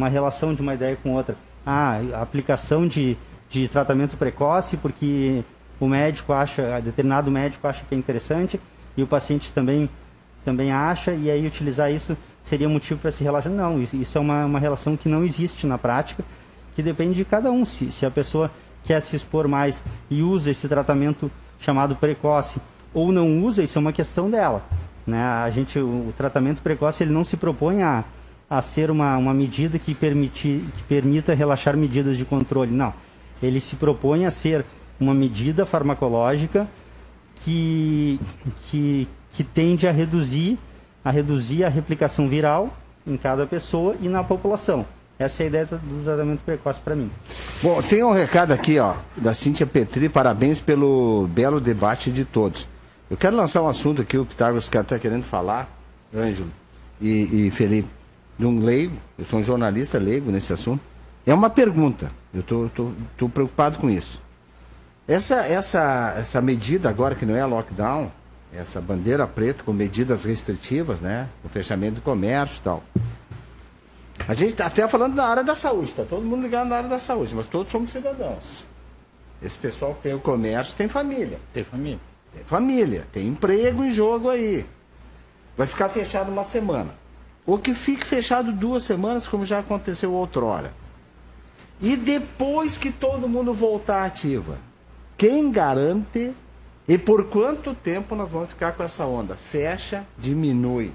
relação de uma ideia com outra. A aplicação de de tratamento precoce, porque o médico determinado médico acha que é interessante e o paciente também acha, e aí utilizar isso seria motivo para se relaxar. Não, isso é uma relação que não existe na prática, que depende de cada um. Se a pessoa quer se expor mais e usa esse tratamento chamado precoce ou não usa, isso é uma questão dela, né? O tratamento precoce ele não se propõe a ser uma medida que permita relaxar medidas de controle, não. Ele se propõe a ser uma medida farmacológica que tende a reduzir a replicação viral em cada pessoa e na população. Essa é a ideia do tratamento precoce para mim. Bom, tem um recado aqui, da Cíntia Petri. Parabéns pelo belo debate de todos. Eu quero lançar um assunto aqui, o Pitágoras está querendo falar, Ângelo e Felipe, de um leigo. Eu sou um jornalista leigo nesse assunto. É uma pergunta. Eu estou preocupado com isso. Essa medida agora, que não é lockdown, essa bandeira preta com medidas restritivas, né? O fechamento do comércio e tal. A gente está até falando da área da saúde, está todo mundo ligado na área da saúde, mas todos somos cidadãos. Esse pessoal que tem o comércio tem família. Tem família. Tem família, tem emprego em jogo aí. Vai ficar fechado uma semana. Ou que fique fechado 2 semanas, como já aconteceu outrora. E depois que todo mundo voltar ativa, quem garante e por quanto tempo nós vamos ficar com essa onda? Fecha, diminui.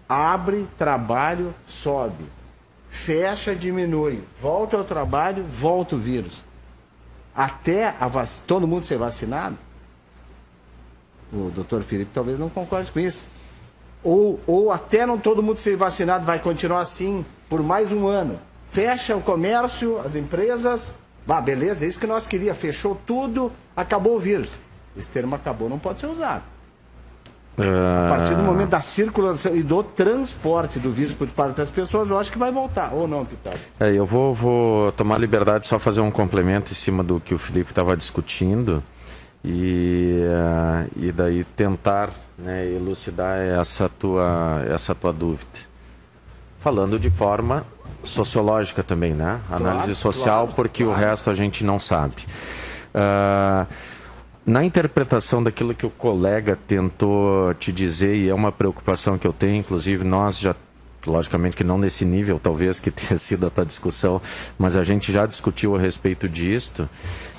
Abre, trabalho, sobe. Fecha, diminui. Volta ao trabalho, volta o vírus. Até todo mundo ser vacinado? O doutor Felipe talvez não concorde com isso. Ou até não todo mundo ser vacinado, vai continuar assim por mais um ano. Fecha o comércio, as empresas. Beleza, é isso que nós queríamos. Fechou tudo, acabou o vírus. Esse termo acabou, não pode ser usado. A partir do momento da circulação e do transporte do vírus por parte das pessoas, eu acho que vai voltar, ou não, Pitado? Eu vou tomar liberdade de só fazer um complemento em cima do que o Felipe estava discutindo e daí tentar, né, elucidar essa tua dúvida. Falando de forma sociológica também, né? Análise social, porque o resto a gente não sabe. Na interpretação daquilo que o colega tentou te dizer, e é uma preocupação que eu tenho, inclusive nós já, logicamente que não nesse nível, talvez que tenha sido a tua discussão, mas a gente já discutiu a respeito disto,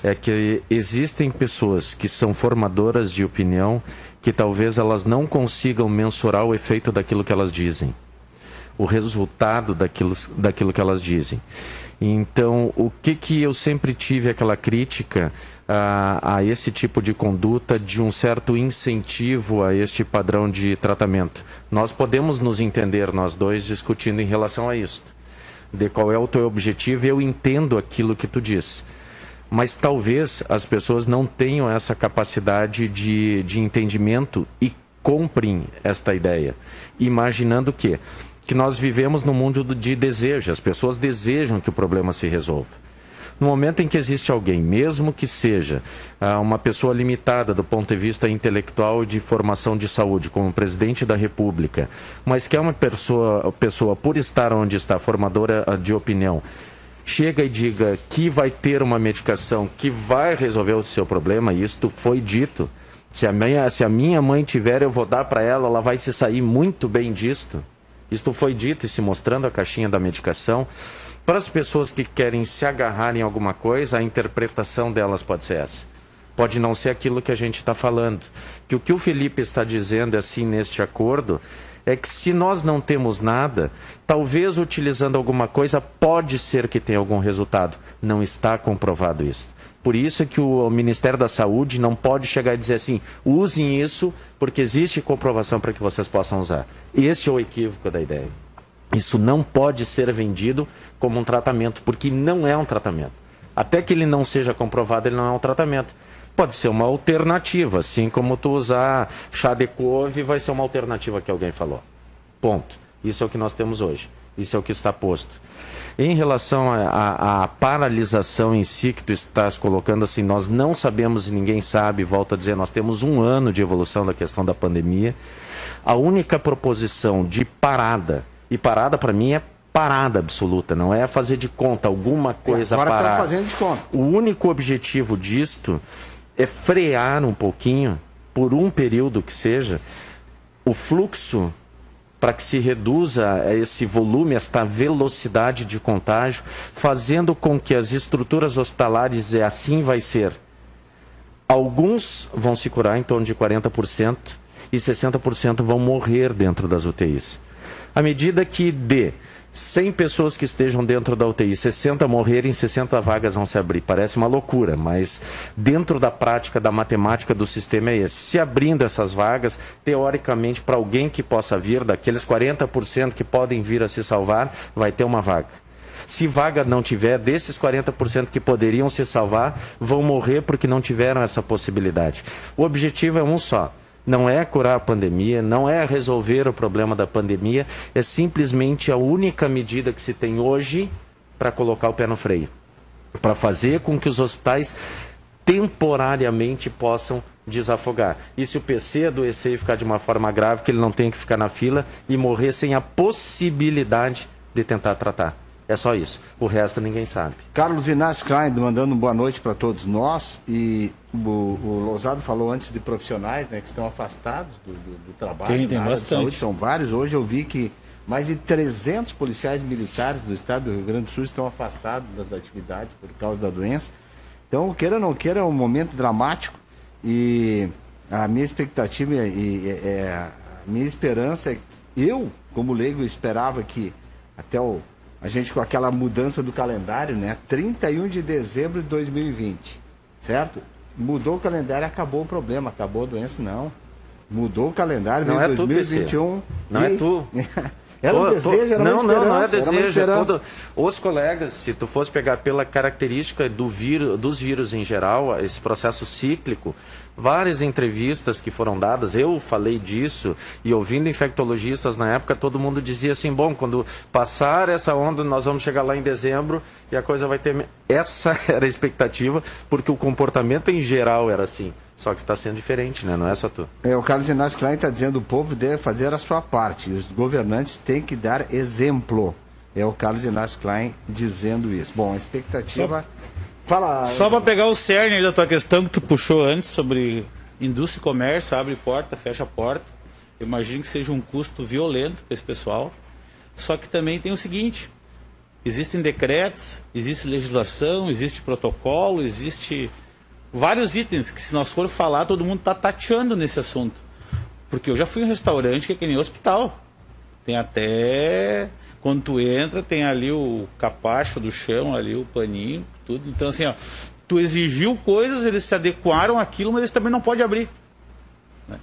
é que existem pessoas que são formadoras de opinião que talvez elas não consigam mensurar o efeito daquilo que elas dizem, o resultado daquilo que elas dizem. Então, o que eu sempre tive aquela crítica a esse tipo de conduta, de um certo incentivo a este padrão de tratamento. Nós podemos nos entender, nós dois, discutindo em relação a isso, de qual é o teu objetivo, e eu entendo aquilo que tu diz. Mas talvez as pessoas não tenham essa capacidade de entendimento e comprem esta ideia, imaginando que nós vivemos num mundo de desejo, as pessoas desejam que o problema se resolva. No momento em que existe alguém, mesmo que seja uma pessoa limitada do ponto de vista intelectual e de formação de saúde, como o presidente da República, mas que é uma pessoa por estar onde está, formadora de opinião, chega e diga que vai ter uma medicação que vai resolver o seu problema, e isto foi dito. Se a minha mãe tiver, eu vou dar para ela, ela vai se sair muito bem disto. Isto foi dito e se mostrando a caixinha da medicação. Para as pessoas que querem se agarrar em alguma coisa, a interpretação delas pode ser essa. Pode não ser aquilo que a gente está falando. Que o que o Felipe está dizendo assim neste acordo é que se nós não temos nada, talvez utilizando alguma coisa, pode ser que tenha algum resultado. Não está comprovado isso. Por isso é que o Ministério da Saúde não pode chegar e dizer assim, usem isso porque existe comprovação para que vocês possam usar. Este é o equívoco da ideia. Isso não pode ser vendido como um tratamento, porque não é um tratamento. Até que ele não seja comprovado, ele não é um tratamento. Pode ser uma alternativa, assim como tu usar chá de couve vai ser uma alternativa que alguém falou. Ponto. Isso é o que nós temos hoje. Isso é o que está posto. Em relação à paralisação em si, que tu estás colocando assim, nós não sabemos e ninguém sabe, volto a dizer, nós temos 1 ano de evolução da questão da pandemia. A única proposição de parada, e parada para mim é parada absoluta, não é fazer de conta alguma coisa agora parada. Agora estão fazendo de conta. O único objetivo disto é frear um pouquinho, por um período que seja, o fluxo para que se reduza esse volume, esta velocidade de contágio, fazendo com que as estruturas hospitalares, assim vai ser, alguns vão se curar em torno de 40% e 60% vão morrer dentro das UTIs. À medida que de 100 pessoas que estejam dentro da UTI, 60 morrerem, 60 vagas vão se abrir. Parece uma loucura, mas dentro da prática, da matemática do sistema é esse. Se abrindo essas vagas, teoricamente, para alguém que possa vir, daqueles 40% que podem vir a se salvar, vai ter uma vaga. Se vaga não tiver, desses 40% que poderiam se salvar, vão morrer porque não tiveram essa possibilidade. O objetivo é um só. Não é curar a pandemia, não é resolver o problema da pandemia, é simplesmente a única medida que se tem hoje para colocar o pé no freio. Para fazer com que os hospitais temporariamente possam desafogar. E se o PC adoecer e ficar de uma forma grave, que ele não tenha que ficar na fila e morrer sem a possibilidade de tentar tratar. É só isso. O resto ninguém sabe. Carlos Inácio Klein mandando boa noite para todos nós. E o Lousado falou antes de profissionais, né, que estão afastados do trabalho. Tem bastante. Saúde, são vários. Hoje eu vi que mais de 300 policiais militares do estado do Rio Grande do Sul estão afastados das atividades por causa da doença. Então, queira ou não queira, é um momento dramático. E a minha expectativa a minha esperança é que eu, como leigo, esperava que até a gente com aquela mudança do calendário, né? 31 de dezembro de 2020, certo? Mudou o calendário, acabou o problema, acabou a doença, não. Mudou o calendário, não veio é 2021. Não é tu. Era um desejo, era uma esperança. Não é desejo. Os colegas, se tu fosse pegar pela característica dos vírus em geral, esse processo cíclico, várias entrevistas que foram dadas, eu falei disso, e ouvindo infectologistas na época, todo mundo dizia assim, bom, quando passar essa onda, nós vamos chegar lá em dezembro e a coisa vai ter... Essa era a expectativa, porque o comportamento em geral era assim. Só que está sendo diferente, né? Não é só tu. O Carlos Inácio Klein está dizendo que o povo deve fazer a sua parte. E os governantes têm que dar exemplo. É o Carlos Inácio Klein dizendo isso. Bom, a expectativa... Fala... Só para pegar o cerne aí da tua questão que tu puxou antes sobre indústria e comércio, abre porta, fecha porta. Eu imagino que seja um custo violento para esse pessoal. Só que também tem o seguinte, existem decretos, existe legislação, existe protocolo, existe vários itens que se nós for falar, todo mundo está tateando nesse assunto. Porque eu já fui em um restaurante que é nem hospital. Tem até... Quando tu entra, tem ali o capacho do chão, ali o paninho, tudo. Então, assim, ó, tu exigiu coisas, eles se adequaram àquilo, mas eles também não podem abrir. Né?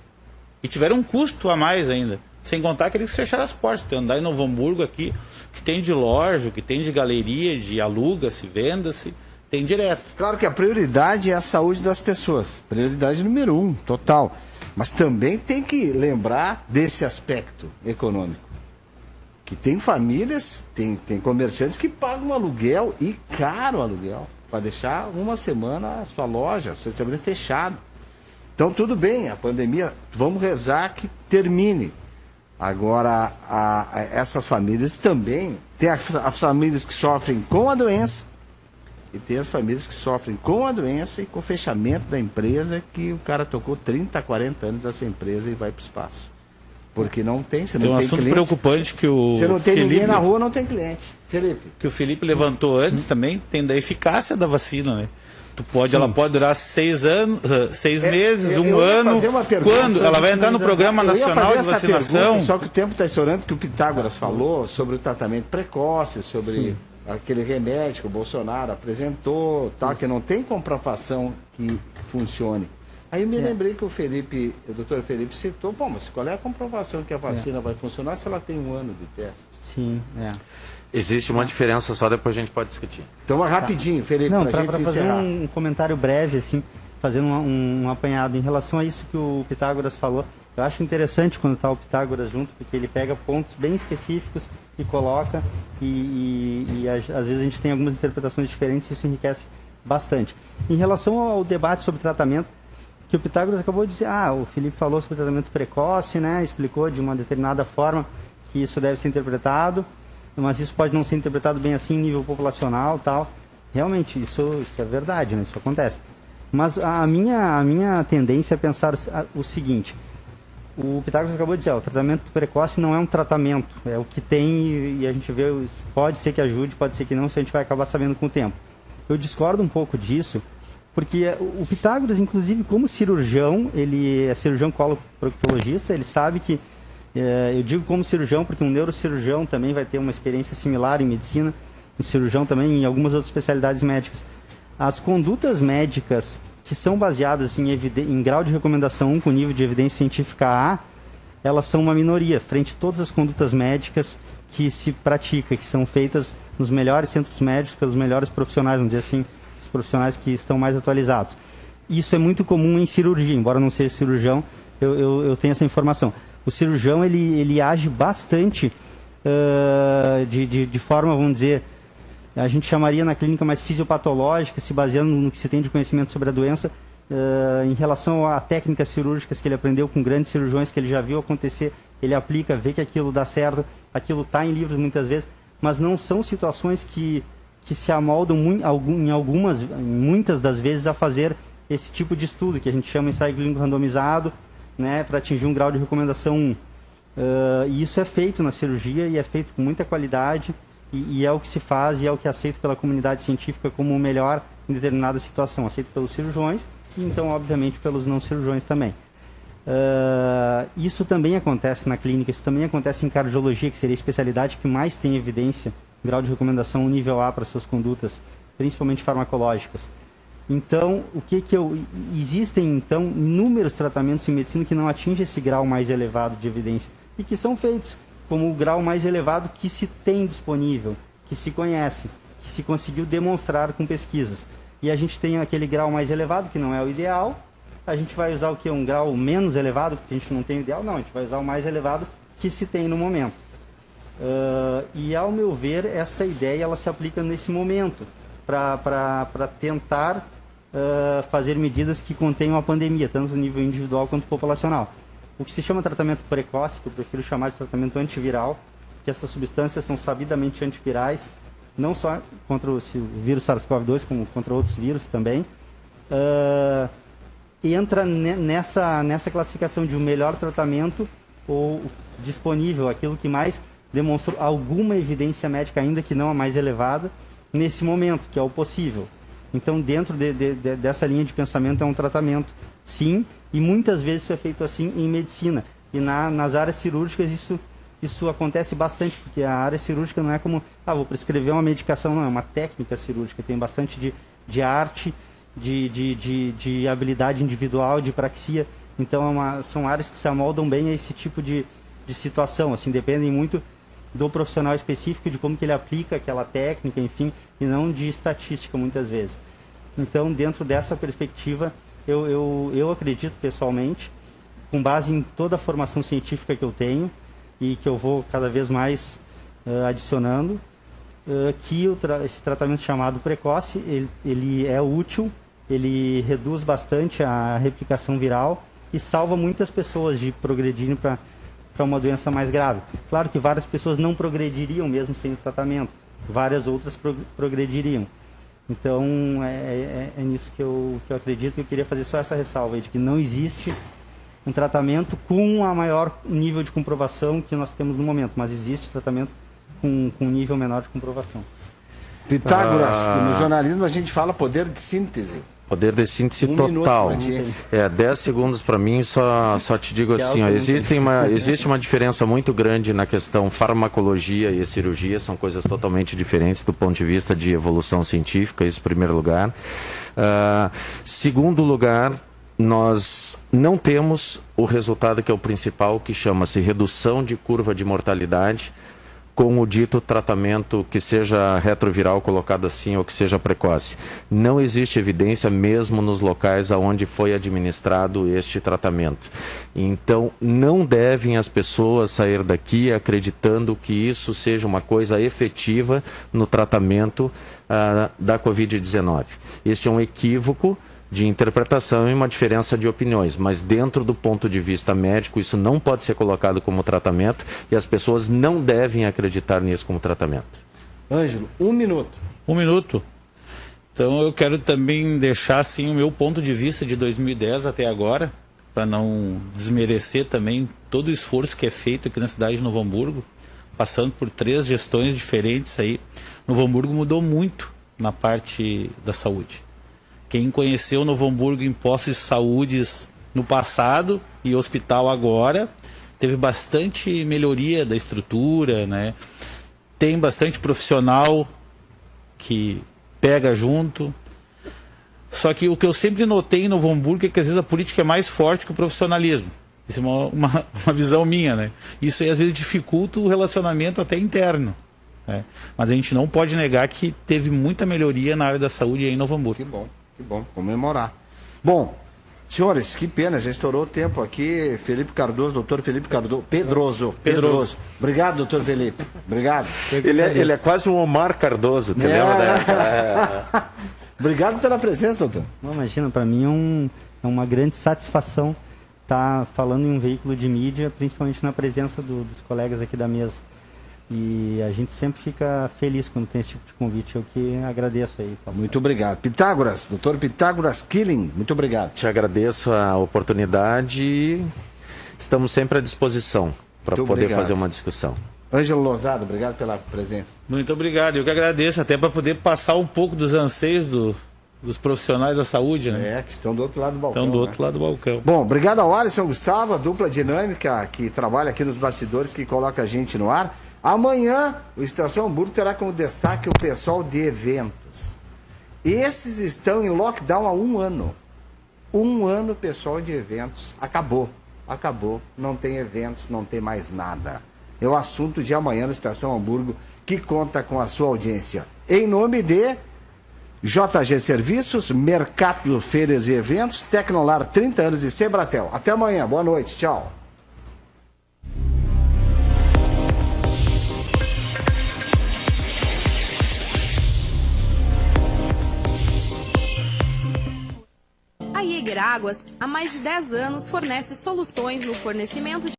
E tiveram um custo a mais ainda. Sem contar que eles fecharam as portas. Tu andar em Novo Hamburgo aqui, que tem de loja, que tem de galeria, de aluga-se, venda-se, tem direto. Claro que a prioridade é a saúde das pessoas. Prioridade número 1, total. Mas também tem que lembrar desse aspecto econômico. Que tem famílias, tem comerciantes que pagam aluguel, e caro aluguel, para deixar uma semana a sua loja, o seu estabelecimento fechado. Então tudo bem, a pandemia, vamos rezar que termine. Agora, essas famílias também, tem as famílias que sofrem com a doença, e tem as famílias que sofrem com a doença e com o fechamento da empresa, que o cara tocou 30, 40 anos dessa empresa e vai para o espaço. Porque não tem, você não tem assunto cliente. Preocupante que o Você não tem Felipe, ninguém na rua, não tem cliente. Felipe. Que o Felipe levantou antes também, tem da eficácia da vacina, né? Ela pode durar 6 anos, 6 meses, um ano. Quando? Ela vai entrar no Programa Nacional de Vacinação. Pergunta, só que o tempo está estourando, que o Pitágoras falou sobre o tratamento precoce, sobre aquele remédio que o Bolsonaro apresentou, tal, que não tem comprovação que funcione. Aí eu me lembrei que o doutor Felipe citou, mas qual é a comprovação que a vacina vai funcionar se ela tem 1 ano de teste? Sim, Existe uma diferença, só depois a gente pode discutir. Então, rapidinho, Felipe, para fazer um comentário breve, assim, fazendo um apanhado em relação a isso que o Pitágoras falou. Eu acho interessante quando está o Pitágoras junto, porque ele pega pontos bem específicos e coloca, e às vezes a gente tem algumas interpretações diferentes, e isso enriquece bastante. Em relação ao debate sobre tratamento, que o Pitágoras acabou de dizer, o Felipe falou sobre tratamento precoce, né, explicou de uma determinada forma que isso deve ser interpretado. mas isso pode não ser interpretado bem assim em nível populacional tal. Realmente, isso é verdade, né? Isso acontece. Mas a minha tendência é pensar o seguinte: o Pitágoras acabou de dizer, o tratamento precoce não é um tratamento, é o que tem e a gente vê, pode ser que ajude, pode ser que não, isso a gente vai acabar sabendo com o tempo. Eu discordo um pouco disso, porque o Pitágoras, inclusive, como cirurgião, ele é cirurgião coloproctologista, ele sabe que, eu digo como cirurgião, porque um neurocirurgião também vai ter uma experiência similar em medicina, um cirurgião também em algumas outras especialidades médicas. As condutas médicas que são baseadas em grau de recomendação 1 com nível de evidência científica A, elas são uma minoria, frente a todas as condutas médicas que se pratica, que são feitas nos melhores centros médicos, pelos melhores profissionais, vamos dizer assim, os profissionais que estão mais atualizados. Isso é muito comum em cirurgia, embora não seja cirurgião, eu tenho essa informação. O cirurgião, ele age bastante de forma, vamos dizer, a gente chamaria na clínica mais fisiopatológica, se baseando no que se tem de conhecimento sobre a doença, em relação a técnicas cirúrgicas que ele aprendeu com grandes cirurgiões, que ele já viu acontecer, ele aplica, vê que aquilo dá certo, aquilo está em livros muitas vezes, mas não são situações que se amoldam em muitas das vezes a fazer esse tipo de estudo, que a gente chama ensaio clínico randomizado, né, para atingir um grau de recomendação 1. E isso é feito na cirurgia e é feito com muita qualidade, e é o que se faz e é o que é aceito pela comunidade científica como o melhor em determinada situação, aceito pelos cirurgiões e então, obviamente, pelos não cirurgiões também. Isso também acontece na clínica, isso também acontece em cardiologia, que seria a especialidade que mais tem evidência, grau de recomendação nível A para suas condutas, principalmente farmacológicas. Então, existem, então, inúmeros tratamentos em medicina que não atingem esse grau mais elevado de evidência e que são feitos como o grau mais elevado que se tem disponível, que se conhece, que se conseguiu demonstrar com pesquisas. E a gente tem aquele grau mais elevado, que não é o ideal, a gente vai usar o que? Um grau menos elevado, porque a gente não tem o ideal? Não, a gente vai usar o mais elevado que se tem no momento. E, ao meu ver, essa ideia ela se aplica nesse momento, para tentar fazer medidas que contenham a pandemia, tanto no nível individual quanto populacional. O que se chama tratamento precoce, que eu prefiro chamar de tratamento antiviral, que essas substâncias são sabidamente antivirais, não só contra o vírus SARS-CoV-2, como contra outros vírus também, entra nessa classificação de um melhor tratamento ou disponível, aquilo que mais demonstrou alguma evidência médica, ainda que não a mais elevada, nesse momento, que é o possível. Então, dentro dessa linha de pensamento, é um tratamento, sim, e muitas vezes isso é feito assim em medicina. E nas áreas cirúrgicas isso acontece bastante, porque a área cirúrgica não é como, vou prescrever uma medicação, não, é uma técnica cirúrgica, tem bastante de arte, de habilidade individual, de praxia. Então, são áreas que se amoldam bem a esse tipo de situação, assim, dependem muito do profissional específico, de como que ele aplica aquela técnica, enfim, e não de estatística, muitas vezes. Então, dentro dessa perspectiva, eu acredito, pessoalmente, com base em toda a formação científica que eu tenho, e que eu vou cada vez mais adicionando, que esse tratamento chamado precoce, ele é útil, ele reduz bastante a replicação viral e salva muitas pessoas de progredirem para uma doença mais grave. Claro que várias pessoas não progrediriam mesmo sem o tratamento, várias outras progrediriam. Então, é nisso que eu acredito, e eu queria fazer só essa ressalva aí, de que não existe um tratamento com a maior nível de comprovação que nós temos no momento, mas existe tratamento com um nível menor de comprovação. Pitágoras, no jornalismo a gente fala poder de síntese. Poder de síntese total. 10 segundos para mim, só te digo assim, existe uma diferença muito grande na questão farmacologia e cirurgia, são coisas totalmente diferentes do ponto de vista de evolução científica, isso em primeiro lugar. Segundo lugar, nós não temos o resultado que é o principal, que chama-se redução de curva de mortalidade, com o dito tratamento que seja retroviral, colocado assim, ou que seja precoce. Não existe evidência mesmo nos locais onde foi administrado este tratamento. Então, não devem as pessoas sair daqui acreditando que isso seja uma coisa efetiva no tratamento da Covid-19. Este é um equívoco, de interpretação e uma diferença de opiniões, mas dentro do ponto de vista médico isso não pode ser colocado como tratamento e as pessoas não devem acreditar nisso como tratamento. Ângelo, 1 minuto. 1 minuto. Então eu quero também deixar assim o meu ponto de vista de 2010 até agora, para não desmerecer também todo o esforço que é feito aqui na cidade de Novo Hamburgo, passando por 3 gestões diferentes aí. Novo Hamburgo mudou muito na parte da saúde. Quem conheceu Novo Hamburgo em postos de saúde no passado e hospital agora, teve bastante melhoria da estrutura, né? Tem bastante profissional que pega junto. Só que o que eu sempre notei em Novo Hamburgo é que às vezes a política é mais forte que o profissionalismo. Isso é uma visão minha, né? Isso aí às vezes dificulta o relacionamento até interno. Né? Mas a gente não pode negar que teve muita melhoria na área da saúde aí em Novo Hamburgo. Que bom, comemorar. Bom, senhores, que pena, já estourou o tempo aqui. Felipe Cardoso, doutor Felipe Cardoso, Pedroso. Obrigado, doutor Felipe. Obrigado. Ele é quase um Omar Cardoso, te lembra, né? Obrigado pela presença, doutor. Não, imagina, para mim é uma grande satisfação estar falando em um veículo de mídia, principalmente na presença dos colegas aqui da mesa. E a gente sempre fica feliz quando tem esse tipo de convite. Eu que agradeço aí, Paulo. Muito obrigado. Pitágoras, doutor Pitágoras Killing, muito obrigado. Te agradeço a oportunidade e estamos sempre à disposição para poder fazer uma discussão. Ângelo Lozado, obrigado pela presença. Muito obrigado, eu que agradeço, até para poder passar um pouco dos anseios dos profissionais da saúde, né? Que estão do outro lado do balcão. Estão do outro lado do balcão. Bom, obrigado ao Alisson Gustavo, a dupla dinâmica que trabalha aqui nos bastidores, que coloca a gente no ar. Amanhã, o Estação Hamburgo terá como destaque o pessoal de eventos. Esses estão em lockdown há 1 ano. 1 ano, pessoal de eventos. Acabou. Não tem eventos, não tem mais nada. É o assunto de amanhã no Estação Hamburgo, que conta com a sua audiência. Em nome de JG Serviços, Mercado Feiras e Eventos, Tecnolar 30 anos e Sebratel. Até amanhã, boa noite, tchau. A Jäger Águas, há mais de 10 anos, fornece soluções no fornecimento de